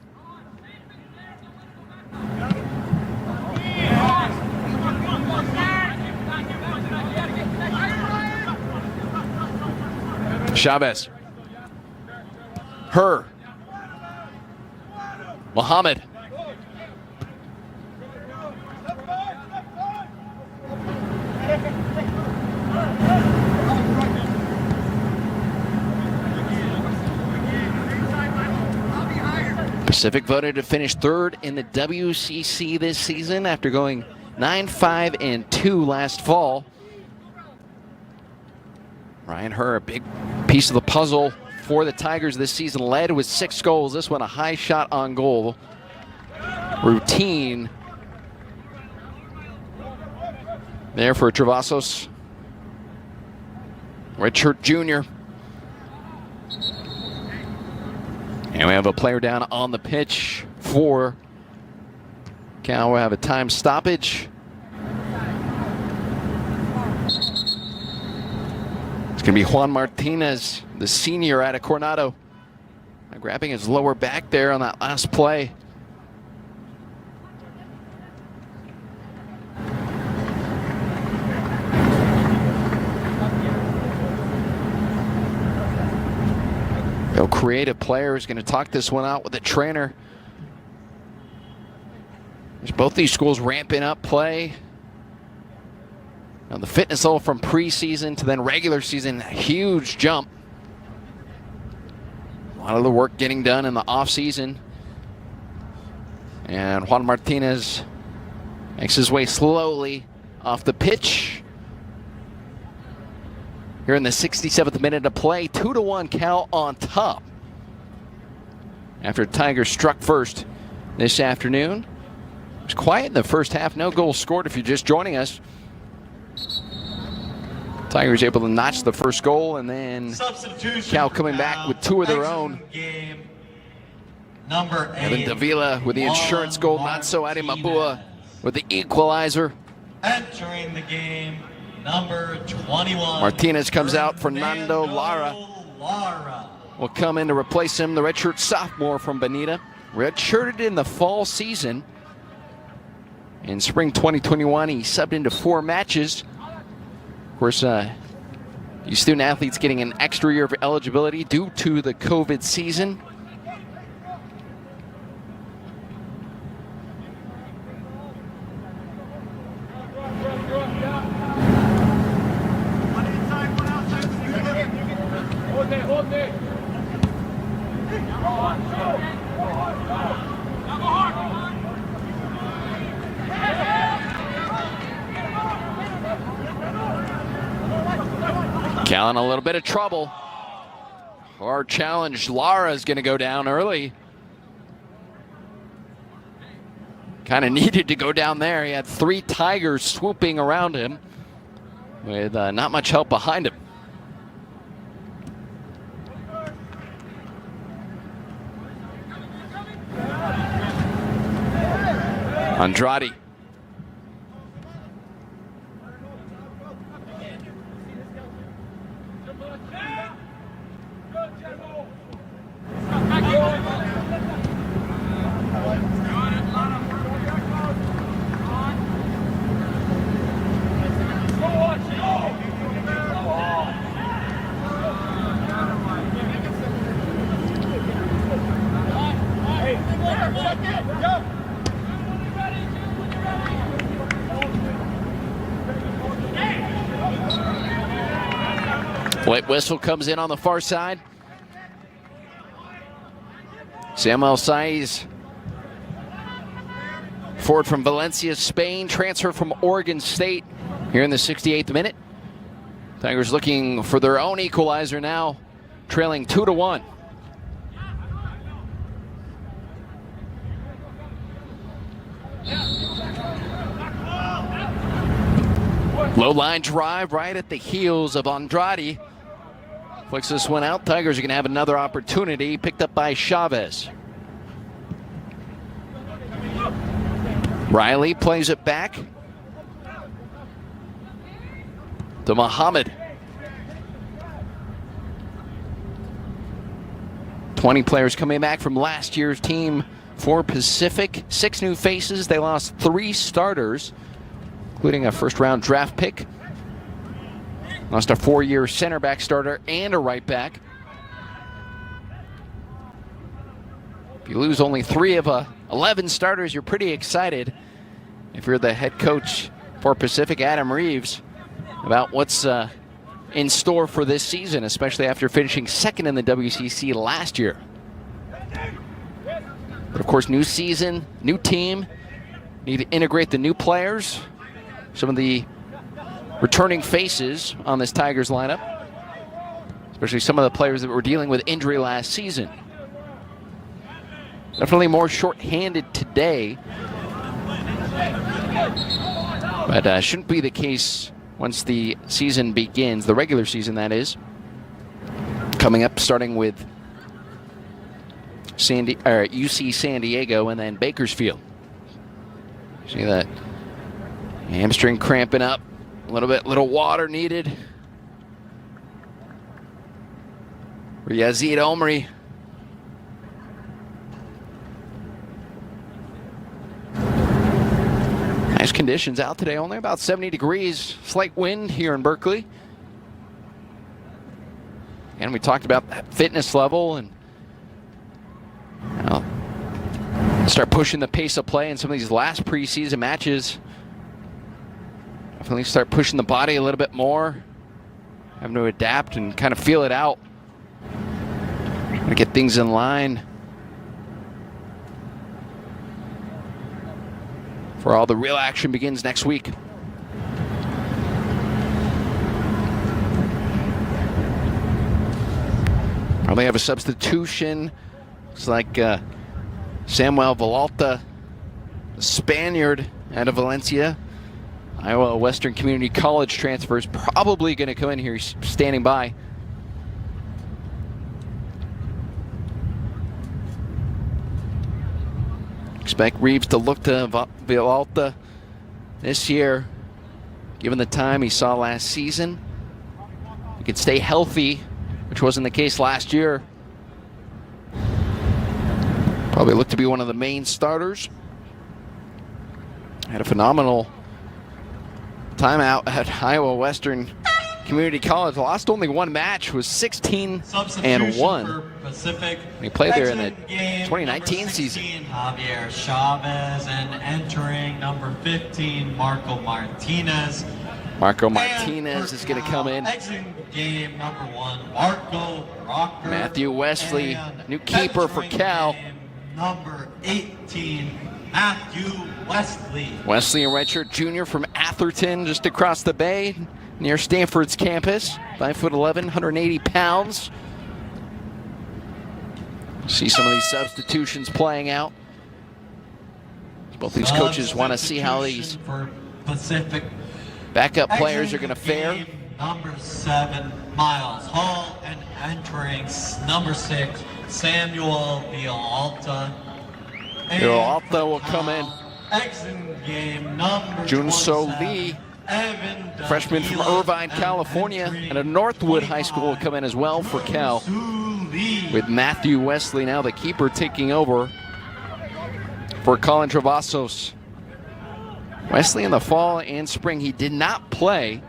Chavez. Her. Muhammad. Pacific voted to finish third in the WCC this season after going 9-5-2 last fall. Ryan Herr, a big piece of the puzzle for the Tigers this season, led with 6 goals. This one a high shot on goal. Routine there for Travasos. Redshirt junior. And we have a player down on the pitch for Cal. We'll have a time stoppage. It's going to be Juan Martinez, the senior out of Coronado, grabbing his lower back there on that last play. No creative player is going to talk this one out with the trainer. There's both these schools ramping up play. Now the fitness level from preseason to then regular season, huge jump. A lot of the work getting done in the offseason. And Juan Martinez makes his way slowly off the pitch. Here in the 67th minute of play, 2-1 Cal on top. After Tigers struck first this afternoon. It was quiet in the first half, no goals scored if you're just joining us. Tigers able to notch the first goal, and then Cal coming back with 2 of their own. Game, number 8, Evan Davila with the insurance goal, not so Adi Mabua with the equalizer. Entering the game, number 21. Martinez comes out. Fernando Lara will come in to replace him, the redshirt sophomore from Bonita. Redshirted in the fall season. In spring 2021, he subbed into 4 matches. Of course, you student athletes getting an extra year of eligibility due to the COVID season. Cal in a little bit of trouble. Hard challenge. Lara is going to go down early. Kind of needed to go down there. He had 3 Tigers swooping around him with not much help behind him. Andrade. White whistle comes in on the far side. Samuel Saiz, forward from Valencia, Spain, transfer from Oregon State here in the 68th minute. Tigers looking for their own equalizer now, trailing 2-1. Low line drive right at the heels of Andrade. Flicks this one out. Tigers are going to have another opportunity, picked up by Chavez. Riley plays it back to Muhammad. 20 players coming back from last year's team for Pacific. 6 new faces. They lost 3 starters, including a first-round draft pick. Lost a 4-year center back starter and a right back. If you lose only 3 of 11 starters, you're pretty excited if you're the head coach for Pacific, Adam Reeves, about what's in store for this season, especially after finishing 2nd in the WCC last year. But of course, new season, new team, need to integrate the new players, some of the returning faces on this Tigers lineup. especially some of the players that were dealing with injury last season. Definitely more short-handed today, but shouldn't be the case once the season begins, the regular season that is. Coming up, starting with UC San Diego and then Bakersfield. See that hamstring cramping up, little water needed for Yazid Omri. Nice conditions out today, only about 70 degrees, slight wind here in Berkeley. And we talked about that fitness level and start pushing the pace of play in some of these last preseason matches. Definitely start pushing the body a little bit more, having to adapt and kind of feel it out. To get things in line for all the real action begins next week. Probably have a substitution. Looks like Samuel Villalta, the Spaniard out of Valencia. Iowa Western Community College transfer is probably going to come in here. He's standing by. Expect Reeves to look to Villalta this year, given the time he saw last season. He could stay healthy, which wasn't the case last year. Probably looked to be one of the main starters. Had a phenomenal time out at Iowa Western Community College. Lost only one match, was 16-1. He played there in the 2019 season. Javier Chavez, and entering number 15, Marco Martinez. Marco Martinez is going to come in. Exiting game number 1, Marco Rocker. Matthew Wesley, new keeper for Cal. Number 18, Matthew Wesley. Wesley, a redshirt junior from Atherton, just across the bay, near Stanford's campus. 5'11", 180 pounds. See some of these substitutions playing out. Both these coaches want to see how these backup players are going to fare. Number 7, Miles Hall, and entering number 6, Samuel Villalta. Villalta will come in. Exiting game number Junso 27, Lee, Evan freshman from Davila, Irvine, California, and a Northwood High School will come in as well for Cal. With Matthew Wesley now the keeper taking over for Colin Travasos. Wesley in the fall and spring, he did not play.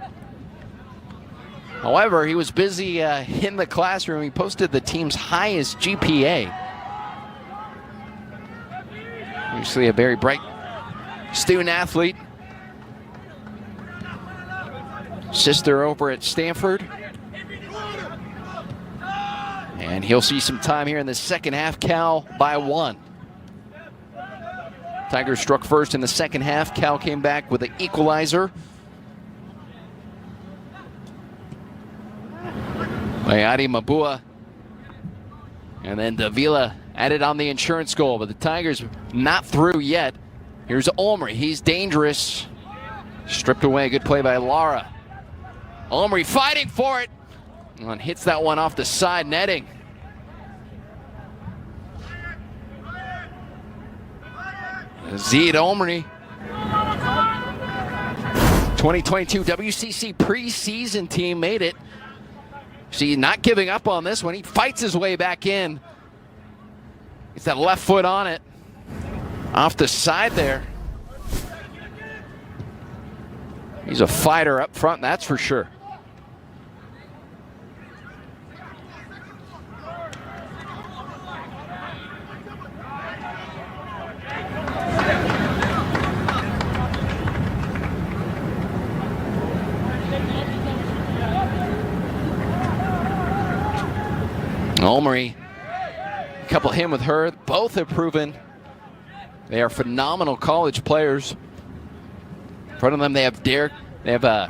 However, he was busy in the classroom. He posted the team's highest GPA. Obviously a very bright student athlete. Sister over at Stanford. And he'll see some time here in the second half. Cal by 1. Tigers struck first in the second half. Cal came back with an equalizer. Mayadi Mabua. And then Davila added on the insurance goal, but the Tigers not through yet. Here's Omri. He's dangerous. Stripped away. Good play by Lara. Omri fighting for it. And hits that one off the side netting. Yazid Omri. 2022 WCC preseason team made it. See, not giving up on this one. He fights his way back in. Gets that left foot on it. Off the side there. He's a fighter up front, that's for sure. Omri, couple him with her. Both have proven they are phenomenal college players. In front of them, they have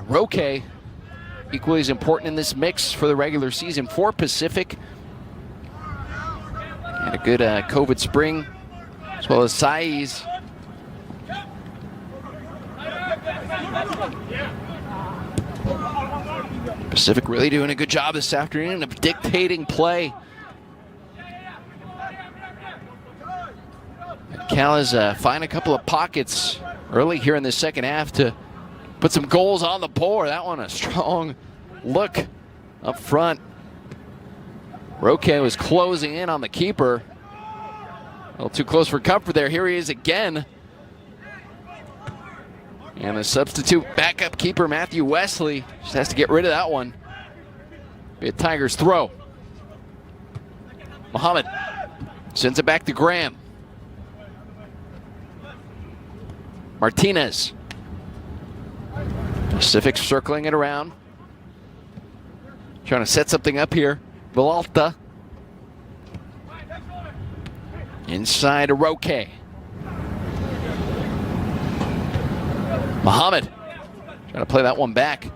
Roque, equally as important in this mix for the regular season for Pacific. And a good COVID spring, as well as Saiz. Pacific really doing a good job this afternoon of dictating play. Cal has find a couple of pockets early here in the second half to put some goals on the board. That one a strong look up front. Roque was closing in on the keeper. A little too close for comfort there. Here he is again. And the substitute backup keeper, Matthew Wesley, just has to get rid of that one. Be a Tigers throw. Muhammad sends it back to Graham. Martinez. Pacific circling it around. Trying to set something up here. Villalta. Inside to Roque. Muhammad trying to play that one back.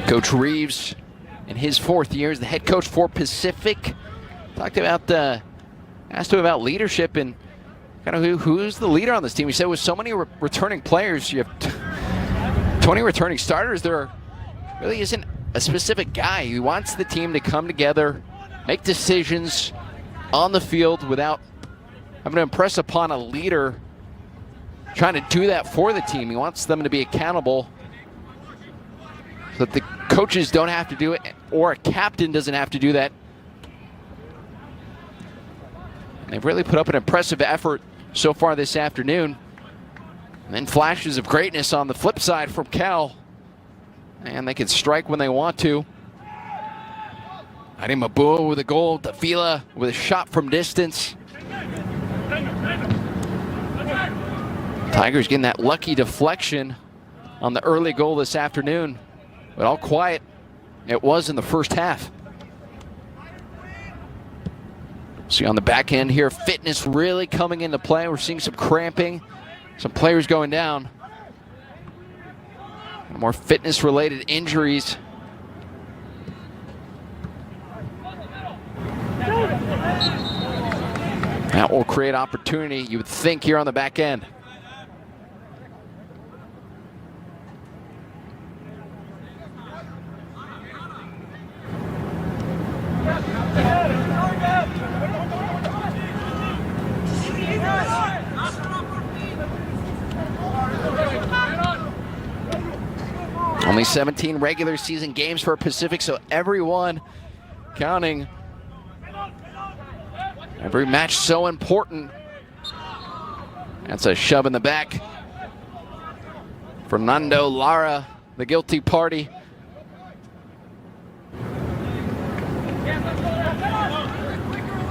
Coach Reeves, in his 4th year as the head coach for Pacific, talked about asked him about leadership and kind of who's the leader on this team. He said with so many returning players, you have 20 returning starters, there really isn't a specific guy. He wants the team to come together, make decisions on the field without having to impress upon a leader trying to do that for the team. He wants them to be accountable so that the coaches don't have to do it, or a captain doesn't have to do that. And they've really put up an impressive effort so far this afternoon. And then flashes of greatness on the flip side from Cal. And they can strike when they want to. Adi Mabua with a goal. Davila with a shot from distance. Tigers getting that lucky deflection on the early goal this afternoon. But all quiet it was in the first half. See on the back end here, fitness really coming into play. We're seeing some cramping, some players going down. More fitness-related injuries. That will create opportunity, you would think, here on the back end. Only 17 regular season games for Pacific, so everyone counting. Every match so important. That's a shove in the back. Fernando Lara, the guilty party.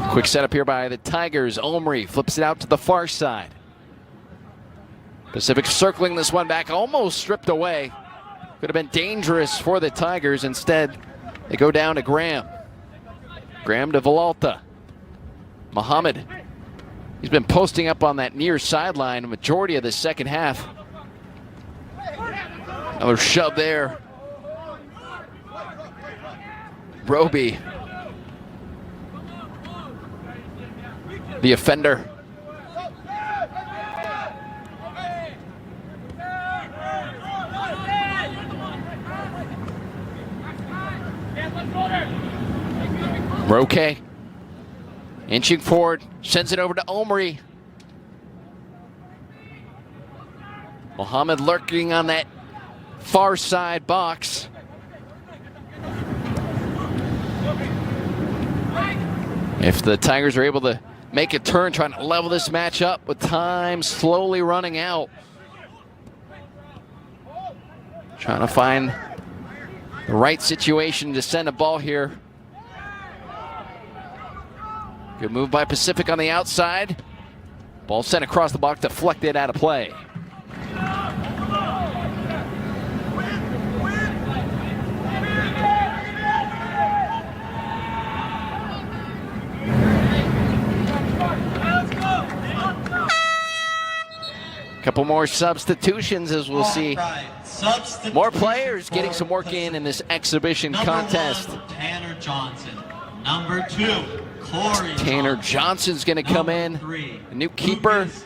Quick setup here by the Tigers. Omri flips it out to the far side. Pacific circling this one back, almost stripped away. Could have been dangerous for the Tigers. Instead, they go down to Graham. Graham to Villalta. Muhammad. He's been posting up on that near sideline the majority of the second half. Another shove there. Roby, the offender. Roque inching forward, sends it over to Omri. Muhammad lurking on that far side box. If the Tigers are able to make a turn, trying to level this match up with time slowly running out. Trying to find the right situation to send a ball here. Good move by Pacific on the outside. Ball sent across the box, deflected out of play. Couple more substitutions as we'll see. Right. Substitution More players getting for some work in this exhibition Number contest. 1, Tanner Johnson. Number 2, Corey Tanner Johnson. Johnson's going to come Number in. 3, The new keeper Lucas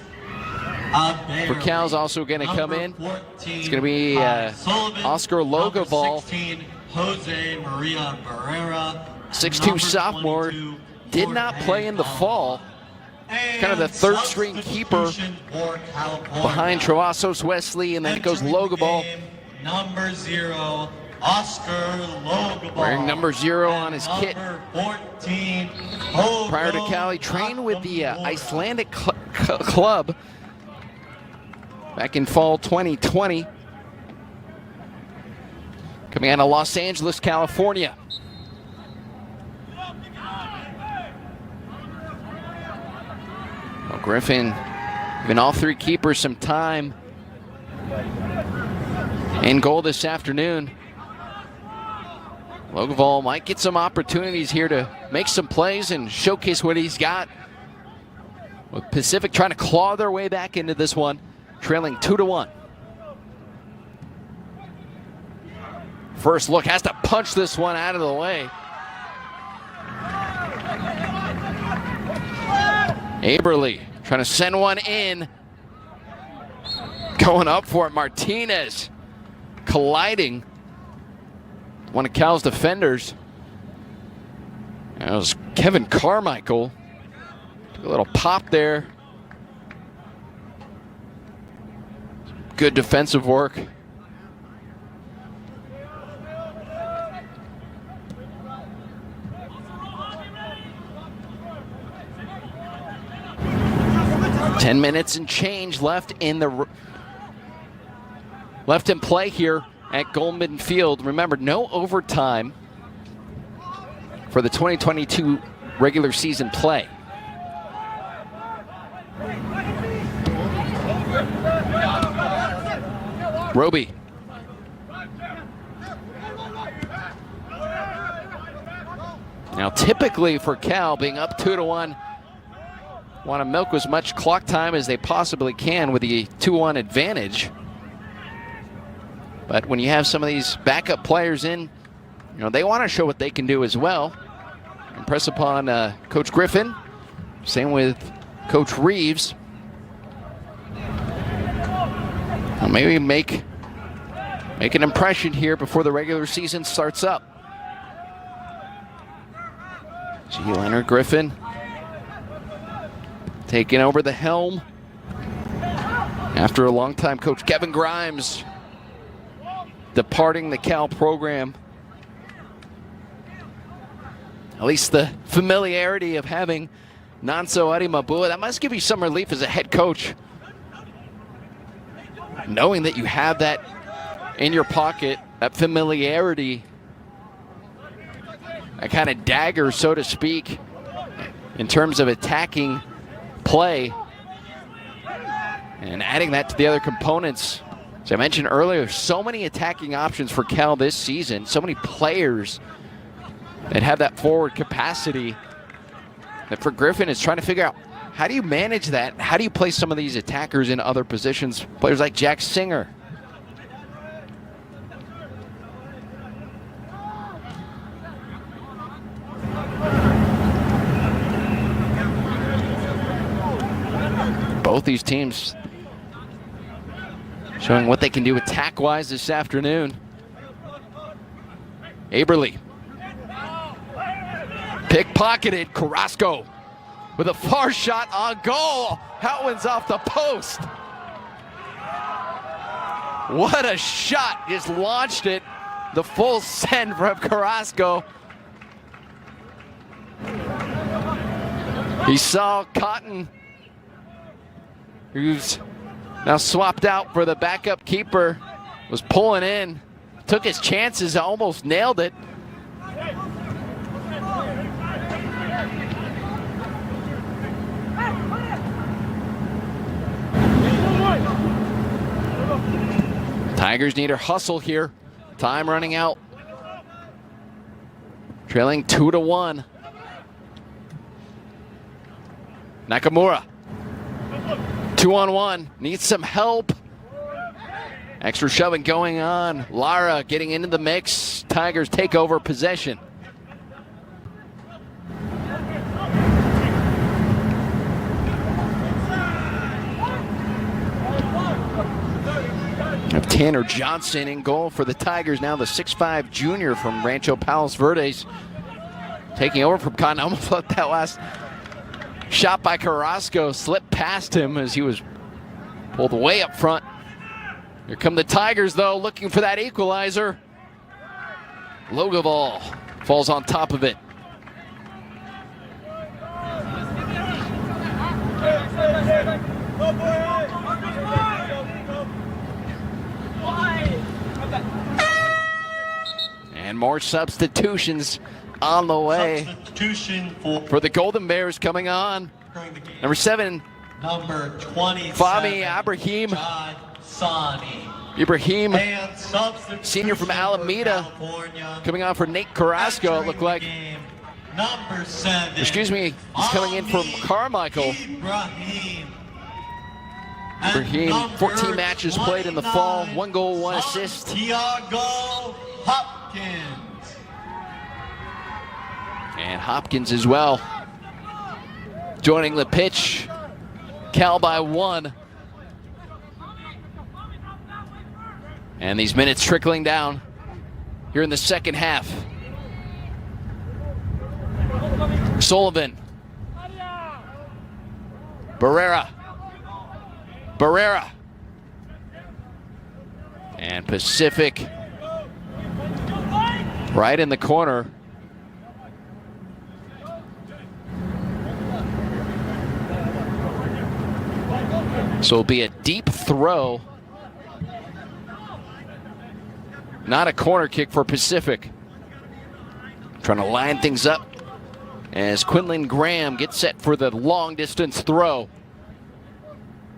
Aberle. for Cal's also going to come Number in. 14, It's going to be Sullivan. Oscar Number Logoval. 16, Jose Maria Barrera. 6'2" Number sophomore. 22, Did not play in the fall. Kind of the third string keeper behind Travasos Wesley, and then it goes Logoval. Number 0, Oscar Logoval. Wearing number 0 on his kit. Number 14, Prior to Cal, he trained with the Icelandic club back in fall 2020. Coming out of Los Angeles, California. Well, Griffin giving all 3 keepers some time in goal this afternoon. Logoval might get some opportunities here to make some plays and showcase what he's got. With Pacific trying to claw their way back into this one, trailing 2-1. First look, has to punch this one out of the way. Aberle trying to send one in. Going up for it, Martinez colliding one of Cal's defenders. That was Kevin Carmichael. Took a little pop there. Good defensive work. Ten minutes and change left in play here at Goldman Field. Remember, no overtime for the 2022 regular season play. Roby. Now, typically for Cal, being up 2-1, want to milk as much clock time as they possibly can with the 2-1 advantage. But when you have some of these backup players in, they want to show what they can do as well. Impress upon Coach Griffin. Same with Coach Reeves. Well, maybe make an impression here before the regular season starts up. See Leonard Griffin taking over the helm after a long time. Coach Kevin Grimes departing the Cal program. At least the familiarity of having Nonso Adimabua, that must give you some relief as a head coach, knowing that you have that in your pocket, that familiarity, that kind of dagger, so to speak, in terms of attacking play, and adding that to the other components. As I mentioned earlier, so many attacking options for Cal this season, so many players that have that forward capacity, that for Griffin is trying to figure out, how do you manage that? How do you place some of these attackers in other positions? Players like Jack Singer. Both these teams showing what they can do attack-wise this afternoon. Aberle. Pickpocketed. Carrasco with a far shot on goal. That one's off the post. What a shot. Just launched it. The full send from Carrasco. He saw Cotton, who's now swapped out for the backup keeper, was pulling in, took his chances, almost nailed it. Tigers need to hustle here. Time running out. Trailing 2-1. Nakamura. 2-on-1. Needs some help. Extra shoving going on. Lara getting into the mix. Tigers take over possession. Have Tanner Johnson in goal for the Tigers. Now the 6'5" junior from Rancho Palos Verdes taking over from Cotton. I almost let that last shot by Carrasco slip past him as he was pulled way up front. Here come the Tigers, though, looking for that equalizer. Logoval falls on top of it. And more substitutions on the way. Substitution for the Golden Bears coming on. Number 7, number 27, Fahmi Ibrahim. Sani. Ibrahim, And senior from Alameda, California, coming on for Nate Carrasco, it looked like. Number 7. Excuse me, he's coming in from Carmichael. Ibrahim, 14 matches played in the fall, 1 goal, 1 assist. Tiago Hopkins. And Hopkins as well. Joining the pitch, Cal by 1. And these minutes trickling down here in the second half. Sullivan. Barrera. And Pacific right in the corner. So it'll be a deep throw. Not a corner kick for Pacific. Trying to line things up as Quinlan Graham gets set for the long distance throw.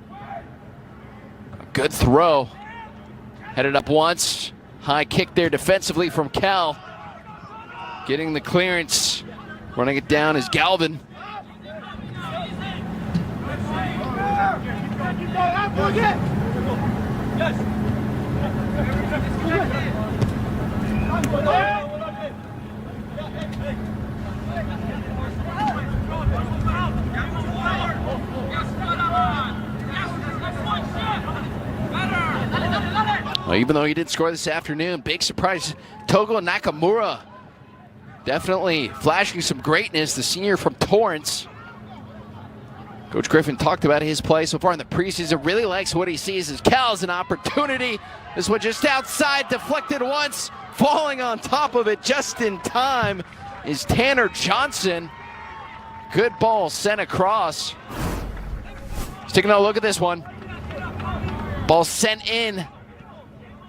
A good throw. Headed up once. High kick there defensively from Cal. Getting the clearance. Running it down is Galvin. Well, even though he did score this afternoon, big surprise. Togo Nakamura definitely flashing some greatness, the senior from Torrance. Coach Griffin talked about his play so far in the preseason. Really likes what he sees as Cal has an opportunity. This one just outside, deflected once. Falling on top of it just in time is Tanner Johnson. Good ball sent across. Let's take another look at this one. Ball sent in.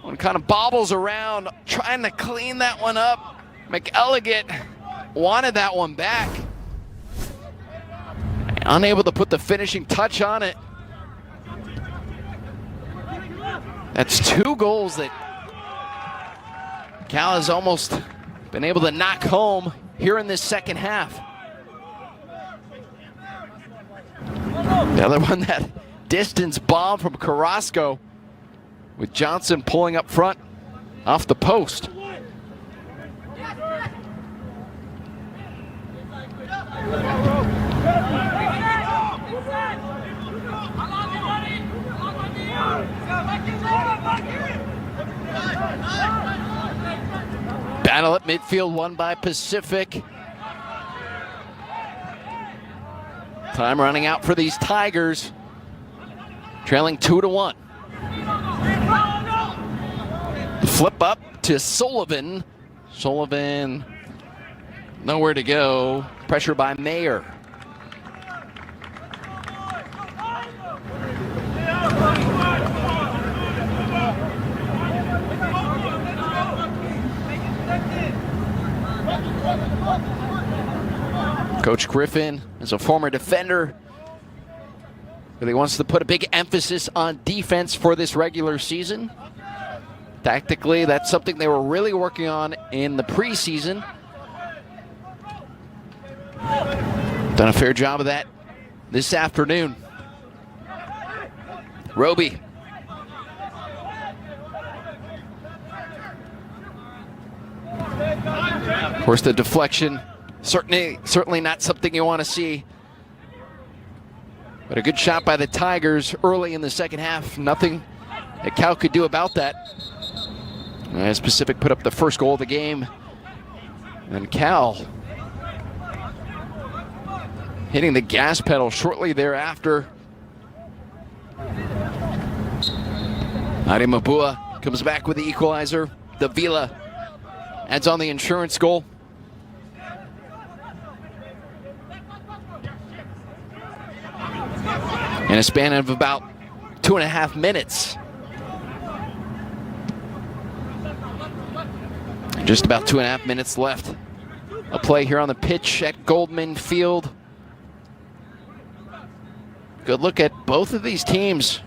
One kind of bobbles around, trying to clean that one up. McElligott wanted that one back. Unable to put the finishing touch on it. That's 2 goals that Cal has almost been able to knock home here in this second half. The other one, that distance bomb from Carrasco, with Johnson pulling up front off the post. Battle at midfield, won by Pacific. Time running out for these Tigers. Trailing 2-1. Flip up to Sullivan. Sullivan, nowhere to go. Pressure by Mayer. Coach Griffin is a former defender. Really wants to put a big emphasis on defense for this regular season. Tactically, that's something they were really working on in the preseason. Done a fair job of that this afternoon. Roby. Of course, the deflection, certainly not something you want to see. But a good shot by the Tigers early in the second half. Nothing that Cal could do about that. As Pacific put up the first goal of the game. And Cal hitting the gas pedal shortly thereafter. Adi Mabua comes back with the equalizer. Davila adds on the insurance goal. In a span of about 2.5 minutes. Just about 2.5 minutes left. A play here on the pitch at Goldman Field. Good look at both of these teams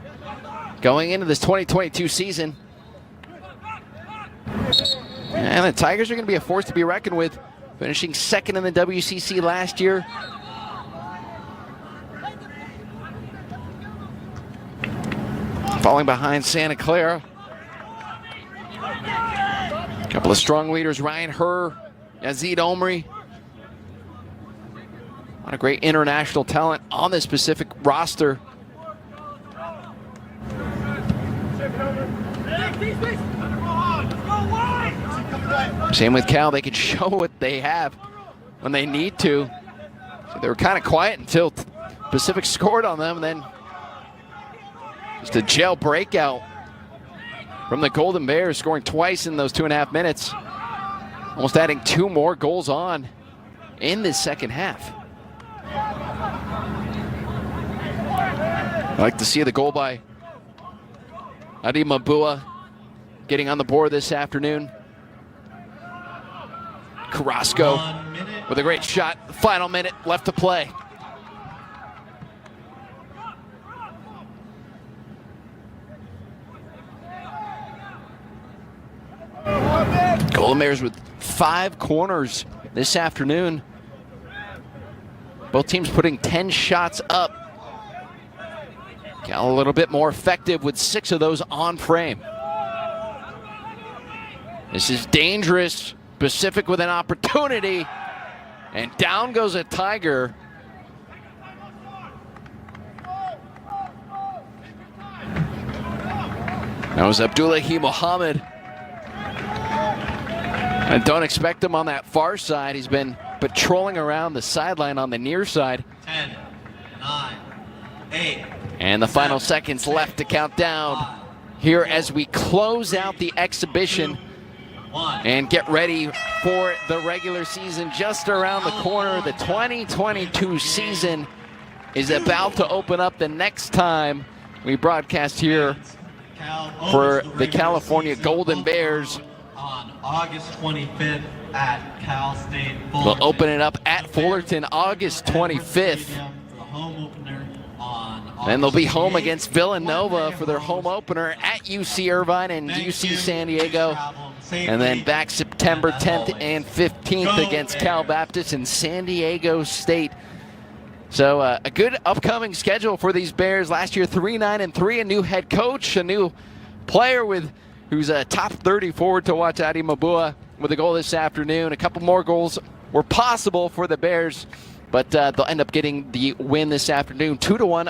going into this 2022 season. And the Tigers are going to be a force to be reckoned with, finishing second in the WCC last year. Falling behind Santa Clara. A couple of strong leaders, Ryan Herr, Yazid Omri. What a great international talent on this Pacific roster. Same with Cal, they can show what they have when they need to. So they were kind of quiet until Pacific scored on them, and then just a jail breakout from the Golden Bears, scoring twice in those 2.5 minutes. Almost adding 2 more goals on in this second half. I like to see the goal by Adi Mabua getting on the board this afternoon. Carrasco with a great shot. Final minute left to play. Golden Bears with 5 corners this afternoon. Both teams putting 10 shots up. Cal a little bit more effective with 6 of those on frame. This is dangerous. Pacific with an opportunity. And down goes a Tiger. That was Abdullahi Mohammed. And don't expect him on that far side. He's been patrolling around the sideline on the near side. 10, 9, 8. And the final seconds left to count down here as we close out the exhibition and get ready for the regular season just around the corner. The 2022 season is about to open up the next time we broadcast here for the California Golden Bears. On August 25th at Cal State Fullerton. We'll open it up at Fullerton August 25th. Then they'll be home against Villanova for their home opener at UC Irvine and UC San Diego. And then back September 10th and 15th against Cal Baptist and San Diego State. So a good upcoming schedule for these Bears. Last year 3-9-3, a new head coach, a new player who's a top 30 forward to watch, Adi Mabua, with a goal this afternoon. A couple more goals were possible for the Bears, but they'll end up getting the win this afternoon, 2-1.